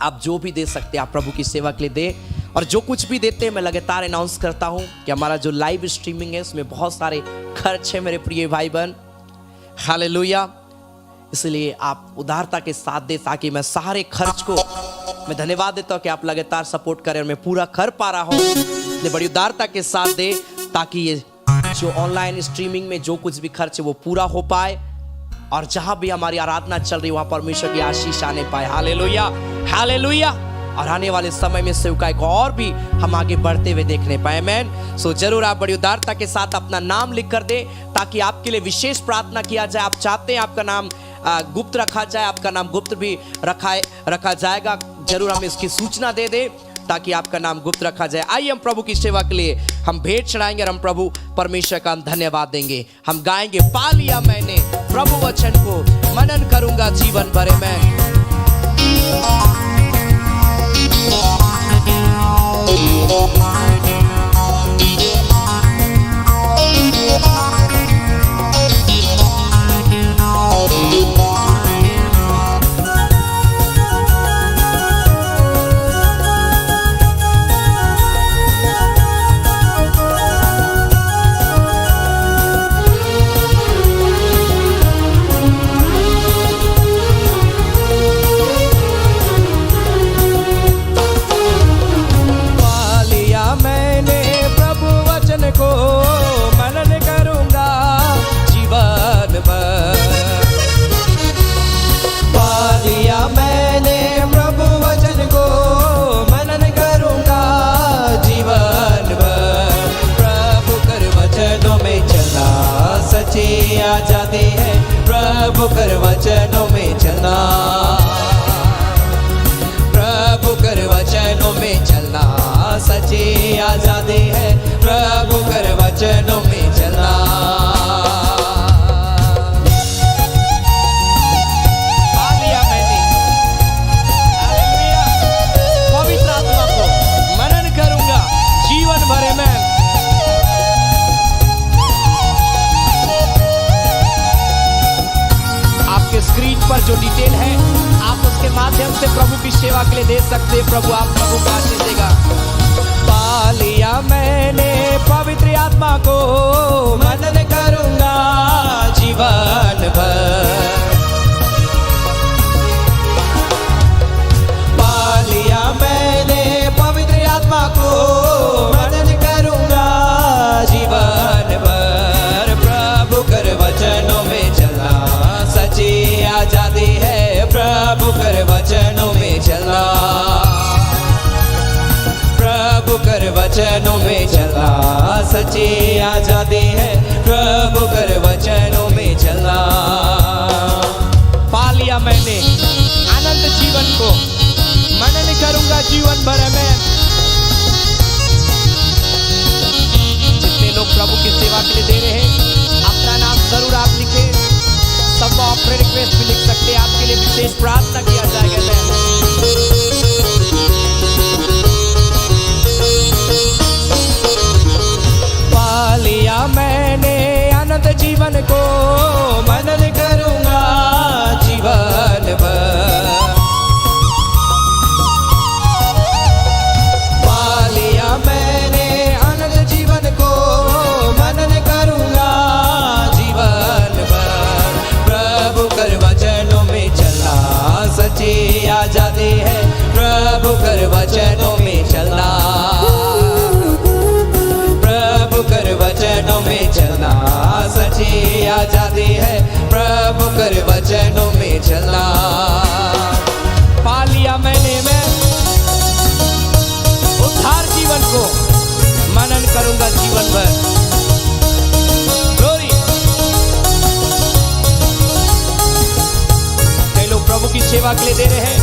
आप जो भी दे सकते हैं आप प्रभु की सेवा के लिए दे, और जो कुछ भी देते हैं मैं लगातार अनाउंस करता हूं कि हमारा जो लाइव स्ट्रीमिंग है उसमें बहुत सारे खर्च है मेरे प्रिय भाई बहन। हालेलुया। इसलिए आप उदारता के साथ दे ताकि मैं सारे खर्च को, मैं धन्यवाद देता हूं कि आप लगातार सपोर्ट करें और मैं पूरा कर पा रहा हूं। इसलिए बड़ी उदारता के साथ दे ताकि ये जो ऑनलाइन स्ट्रीमिंग में जो कुछ भी खर्च है वो पूरा हो पाए, और जहां भी हमारी आराधना चल रही है वहां परमेश्वर की आशीष आने पाए। Hallelujah, hallelujah. और आने वाले समय में सेवकाई को और भी हम आगे बढ़ते हुए देखने पाए। आमीन। सो जरूर आप बड़ी उदारता के साथ अपना नाम लिख कर दे ताकि आपके लिए विशेष प्रार्थना किया जाए। आप चाहते हैं आपका नाम गुप्त रखा जाए, आपका नाम गुप्त भी रखा जाएगा, जरूर हम इसकी सूचना दे दे ताकि आपका नाम गुप्त रखा जाए। आइए हम प्रभु की सेवा के लिए हम भेंट चढ़ाएंगे और हम प्रभु परमेश्वर का हम धन्यवाद देंगे। हम गाएंगे, पा लिया मैंने प्रभु वचन को, मनन करूंगा जीवन भर में। जाते हैं प्रभु कर वचनों में चलना, प्रभु कर वचनों में चलना, सच्ची आजादी है प्रभु कर वचनों में चलना। पा लिया मैंने, हालेलुया। पवित्र आत्मा को मनन करूंगा जीवन भर में। स्क्रीन पर जो डिटेल है आप उसके माध्यम से प्रभु की सेवा के लिए दे सकते हैं। प्रभु आप प्रभु का आशीष देगा। पा लिया मैंने पवित्र आत्मा को, मनन करूंगा जीवन भर। पा लिया मैंने पवित्र आत्मा को, मनन करूंगा जीवन भर। प्रभु कर वचनों में चलना, सच्ची आजादी है प्रभु कर वचनों में चलना, प्रभु कर वचनों में चलना, सच्ची आजादी है प्रभु कर वचनों में चलना। पा लिया मैंने अनंत जीवन को, मनन करूंगा जीवन भर में। जितने लोग प्रभु की सेवा के लिए दे रहे हैं अपना नाम जरूर आप लिखें। सबको अपने रिक्वेस्ट भी लिख सकते हैं, आपके लिए विशेष प्रार्थना किया जाएगा। पा लिया मैंने अनंत जीवन को, मनन करूंगा जीवन भर। पा लिया मैंने अनंत जीवन को, मनन करूंगा जीवन भर। प्रभु कर वचनों में चलना, सच्ची आजादी है प्रभु कर वचनों में चलना, प्रभु कर वचनों में चलना, सच्ची आजादी है प्रभु कर वचनों में चलना। पा लिया मैंने मैं उद्धार जीवन को, मनन करूंगा जीवन भर। ग्लोरी। कई लोग प्रभु की सेवा के लिए दे रहे हैं,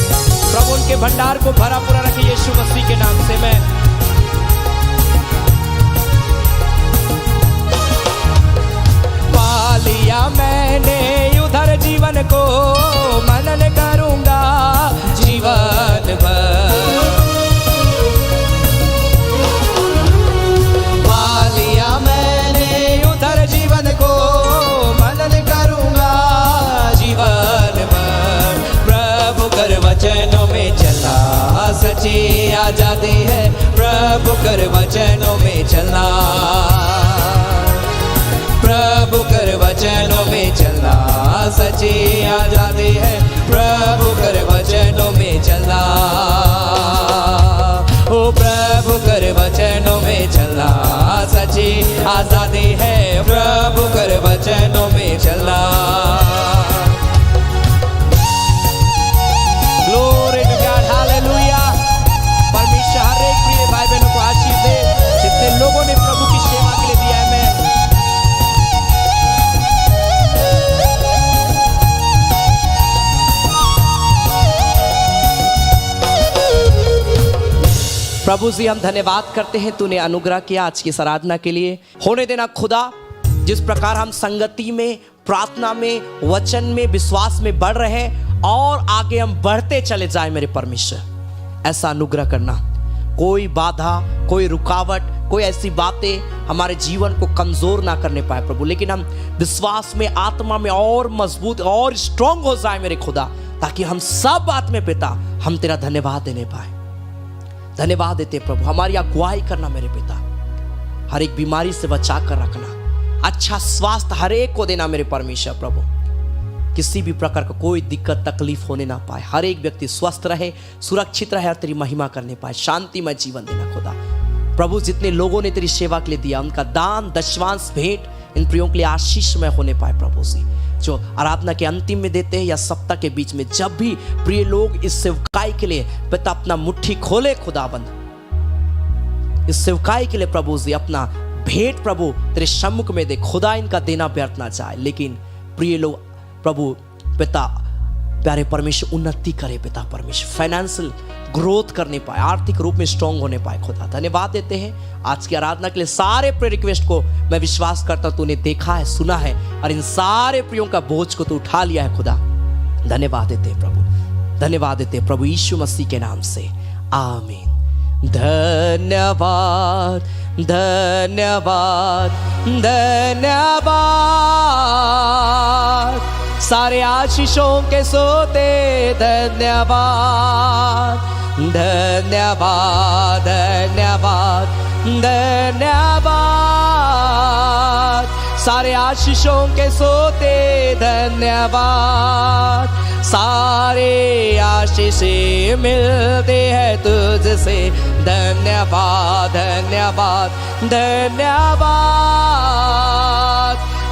प्रभु उनके भंडार को भरा पूरा रखे यीशु मसीह के नाम से। मैं पा लिया मैंने उधर जीवन को, मनन करूंगा जीवन भर। पा लिया मैंने उधर जीवन को, मनन करूंगा जीवन भर। प्रभु कर आजादी है प्रभु कर वचनों में चलना, प्रभु कर वचनों में चलना, सच्ची आजादी है प्रभु कर वचनों में चलना, ओ प्रभु कर वचनों में चलना, सच्ची आजादी है प्रभु कर वचनों में चलना। Glory to God, hallelujah. परमेश्वर हर एक प्रिय भाई बहनों को आशीष दे जितने लोगों ने प्रभु की सेवा के लिए दिया है। मैं प्रभु जी हम धन्यवाद करते हैं, तूने अनुग्रह किया आज की इस आराधना के लिए। होने देना खुदा, जिस प्रकार हम संगति में, प्रार्थना में, वचन में, विश्वास में बढ़ रहे हैं और आगे हम बढ़ते चले जाए मेरे परमेश्वर, ऐसा अनुग्रह करना। कोई बाधा, कोई रुकावट, कोई ऐसी बातें हमारे जीवन को कमजोर ना करने पाए प्रभु, लेकिन हम विश्वास में, आत्मा में और मजबूत और स्ट्रांग हो जाए मेरे खुदा, ताकि हम सब बात में पिता हम तेरा धन्यवाद देने पाए। धन्यवाद देते प्रभु, हमारी अगुवाई करना मेरे पिता, हर एक बीमारी से बचा कर रखना, अच्छा स्वास्थ्य हर एक को देना मेरे परमेश्वर प्रभु, किसी भी प्रकार का कोई दिक्कत तकलीफ होने ना पाए, हर एक व्यक्ति स्वस्थ रहे, सुरक्षित रहे और तेरी महिमा करने पाए, शांतिमय जीवन देना खुदा प्रभु। जितने लोगों ने तेरी सेवा के लिए दिया, उनका दान, दशवांश, भेंट इन प्रियों के लिए आशीषमय होने पाए प्रभु जी। जो आराधना के अंतिम में देते हैं या सप्ताह के बीच में, जब भी प्रिय लोग इस सेवकाई के लिए पिता अपना मुट्ठी खोले खुदाबंद, इस सेवकाई के लिए प्रभु जी अपना भेंट प्रभु तेरे सम्मुख में दे खुदा, इनका देना व्यर्थ ना जाए, लेकिन प्रिय लोग प्रभु पिता प्यारे परमेश्वर उन्नति करे पिता परमेश्वर, फाइनेंशियल ग्रोथ करने पाए, आर्थिक रूप में स्ट्रांग होने पाए खुदा। धन्यवाद देते हैं आज की आराधना के लिए। सारे प्रिय रिक्वेस्ट को मैं विश्वास करता हूं तूने देखा है, सुना है और इन सारे प्रियों का बोझ को तू उठा लिया है खुदा। धन्यवाद देते हैं प्रभु, धन्यवाद देते हैं प्रभु यीशु मसीह के नाम से, आमीन। धन्यवाद धन्यवाद धन्यवाद, सारे आशीषों के सोते धन्यवाद धन्यवाद धन्यवाद धन्यवाद, सारे आशीषों के सोते धन्यवाद, सारे आशीषें मिलते हैं तुझसे धन्यवाद धन्यवाद धन्यवाद,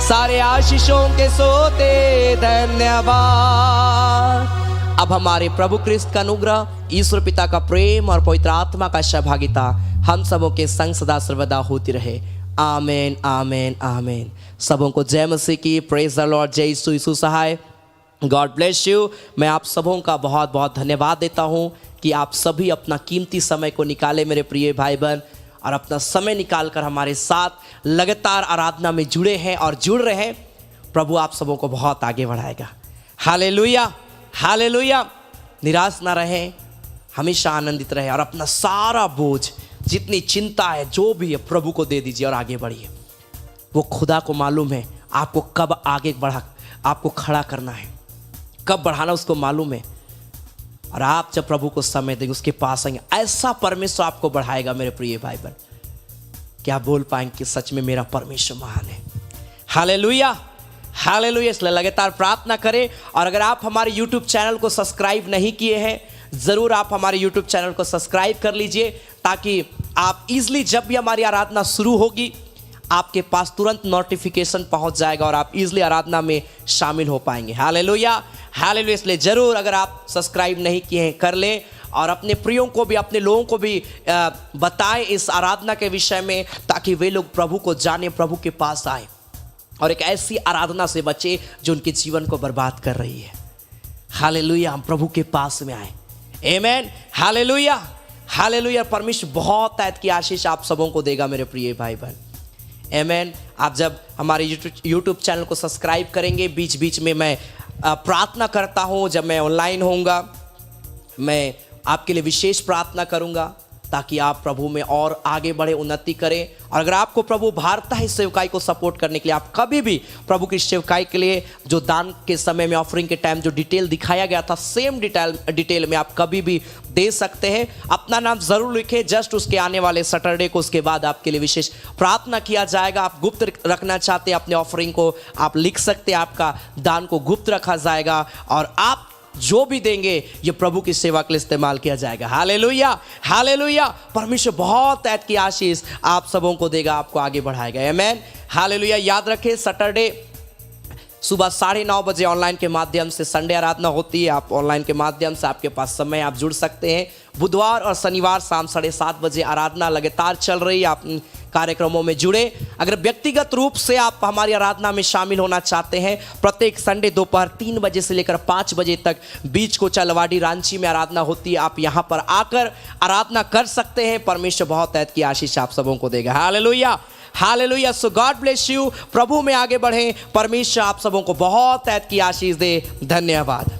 सारे आशीषों के सोते धन्यवाद। अब हमारे प्रभु क्रिस्त का अनुग्रह, ईश्वर पिता का प्रेम और पवित्र आत्मा का सहभागिता हम सबों के संग सदा सर्वदा होती रहे, आमेन आमेन आमेन। सबों को जय मसीह की, प्रेज द लॉर्ड, जय यीशु यीशु सहाय, गॉड ब्लेस यू। मैं आप सबों का बहुत बहुत धन्यवाद देता हूँ कि आप सभी अपना कीमती समय को निकाले मेरे प्रिय भाई बहन, और अपना समय निकालकर हमारे साथ लगातार आराधना में जुड़े हैं और जुड़ रहे हैं। प्रभु आप सबों को बहुत आगे बढ़ाएगा। Hallelujah hallelujah. निराश ना रहें, हमेशा आनंदित रहे और अपना सारा बोझ, जितनी चिंता है, जो भी है, प्रभु को दे दीजिए और आगे बढ़िए। वो खुदा को मालूम है आपको कब आगे बढ़ा, आपको खड़ा करना है, कब बढ़ाना उसको मालूम है। और आप जब प्रभु को समय देंगे, उसके पास आएंगे, ऐसा परमेश्वर आपको बढ़ाएगा मेरे प्रिय भाई बहन। क्या बोल पाएंगे कि सच में मेरा परमेश्वर महान है। Hallelujah hallelujah. इसलिए लगातार प्रार्थना करें। और अगर आप हमारे YouTube चैनल को सब्सक्राइब नहीं किए हैं, ज़रूर आप हमारे YouTube चैनल को सब्सक्राइब कर लीजिए, ताकि आप इजीली जब भी हमारी आराधना शुरू होगी आपके पास तुरंत नोटिफिकेशन पहुंच जाएगा और आप इजीली आराधना में शामिल हो पाएंगे। Hallelujah hallelujah. इसलिए ज़रूर अगर आप सब्सक्राइब नहीं किए हैं कर लें, और अपने प्रियों को भी, अपने लोगों को भी बताएं इस आराधना के विषय में, ताकि वे लोग प्रभु को जाने, प्रभु के पास आए और एक ऐसी आराधना से बचे जो उनके जीवन को बर्बाद कर रही है। हालेलुया। हम प्रभु के पास में आए। आमेन। Hallelujah hallelujah. परमेश्वर बहुत आयत की आशीष आप सबों को देगा मेरे प्रिय भाई बहन। आमेन। आप जब हमारे यूट्यूब चैनल को सब्सक्राइब करेंगे, बीच बीच में मैं प्रार्थना करता हूँ, जब मैं ऑनलाइन होऊंगा मैं आपके लिए विशेष प्रार्थना करूँगा, ताकि आप प्रभु में और आगे बढ़े, उन्नति करें। और अगर आपको प्रभु भारता है इस सेवकाई को सपोर्ट करने के लिए, आप कभी भी प्रभु की सेवकाई के लिए जो दान के समय में, ऑफरिंग के टाइम जो डिटेल दिखाया गया था, सेम डिटेल में आप कभी भी दे सकते हैं। अपना नाम जरूर लिखें, जस्ट उसके आने वाले सैटरडे को, उसके बाद आपके लिए विशेष प्रार्थना किया जाएगा। आप गुप्त रखना चाहते हैं अपने ऑफरिंग को, आप लिख सकते हैं, आपका दान को गुप्त रखा जाएगा और आप जो भी देंगे ये प्रभु की सेवा के लिए इस्तेमाल किया जाएगा। Hallelujah, hallelujah. परमेश्वर बहुत ऐत की आशीष आप सबों को देगा, आपको आगे बढ़ाएगा। आमीन, हालेलुया। याद रखें, सैटरडे सुबह 9:30 बजे ऑनलाइन के माध्यम से संडे आराधना होती है। आप ऑनलाइन के माध्यम से, आपके पास समय, आप जुड़ सकते हैं। बुधवार और शनिवार शाम 7:30 बजे आराधना लगातार चल रही है, आप कार्यक्रमों में जुड़े। अगर व्यक्तिगत रूप से आप हमारी आराधना में शामिल होना चाहते हैं, प्रत्येक संडे दोपहर 3 बजे से लेकर 5 बजे तक बीच को चलवाड़ी रांची में आराधना होती है। आप यहाँ पर आकर आराधना कर सकते हैं। परमेश्वर बहुत ऐत की आशीष आप सबों को देगा। Hallelujah, hallelujah. So God bless you. प्रभु में आगे बढ़ें। परमेश्वर आप सबों को बहुत ऐत की आशीष दे। धन्यवाद।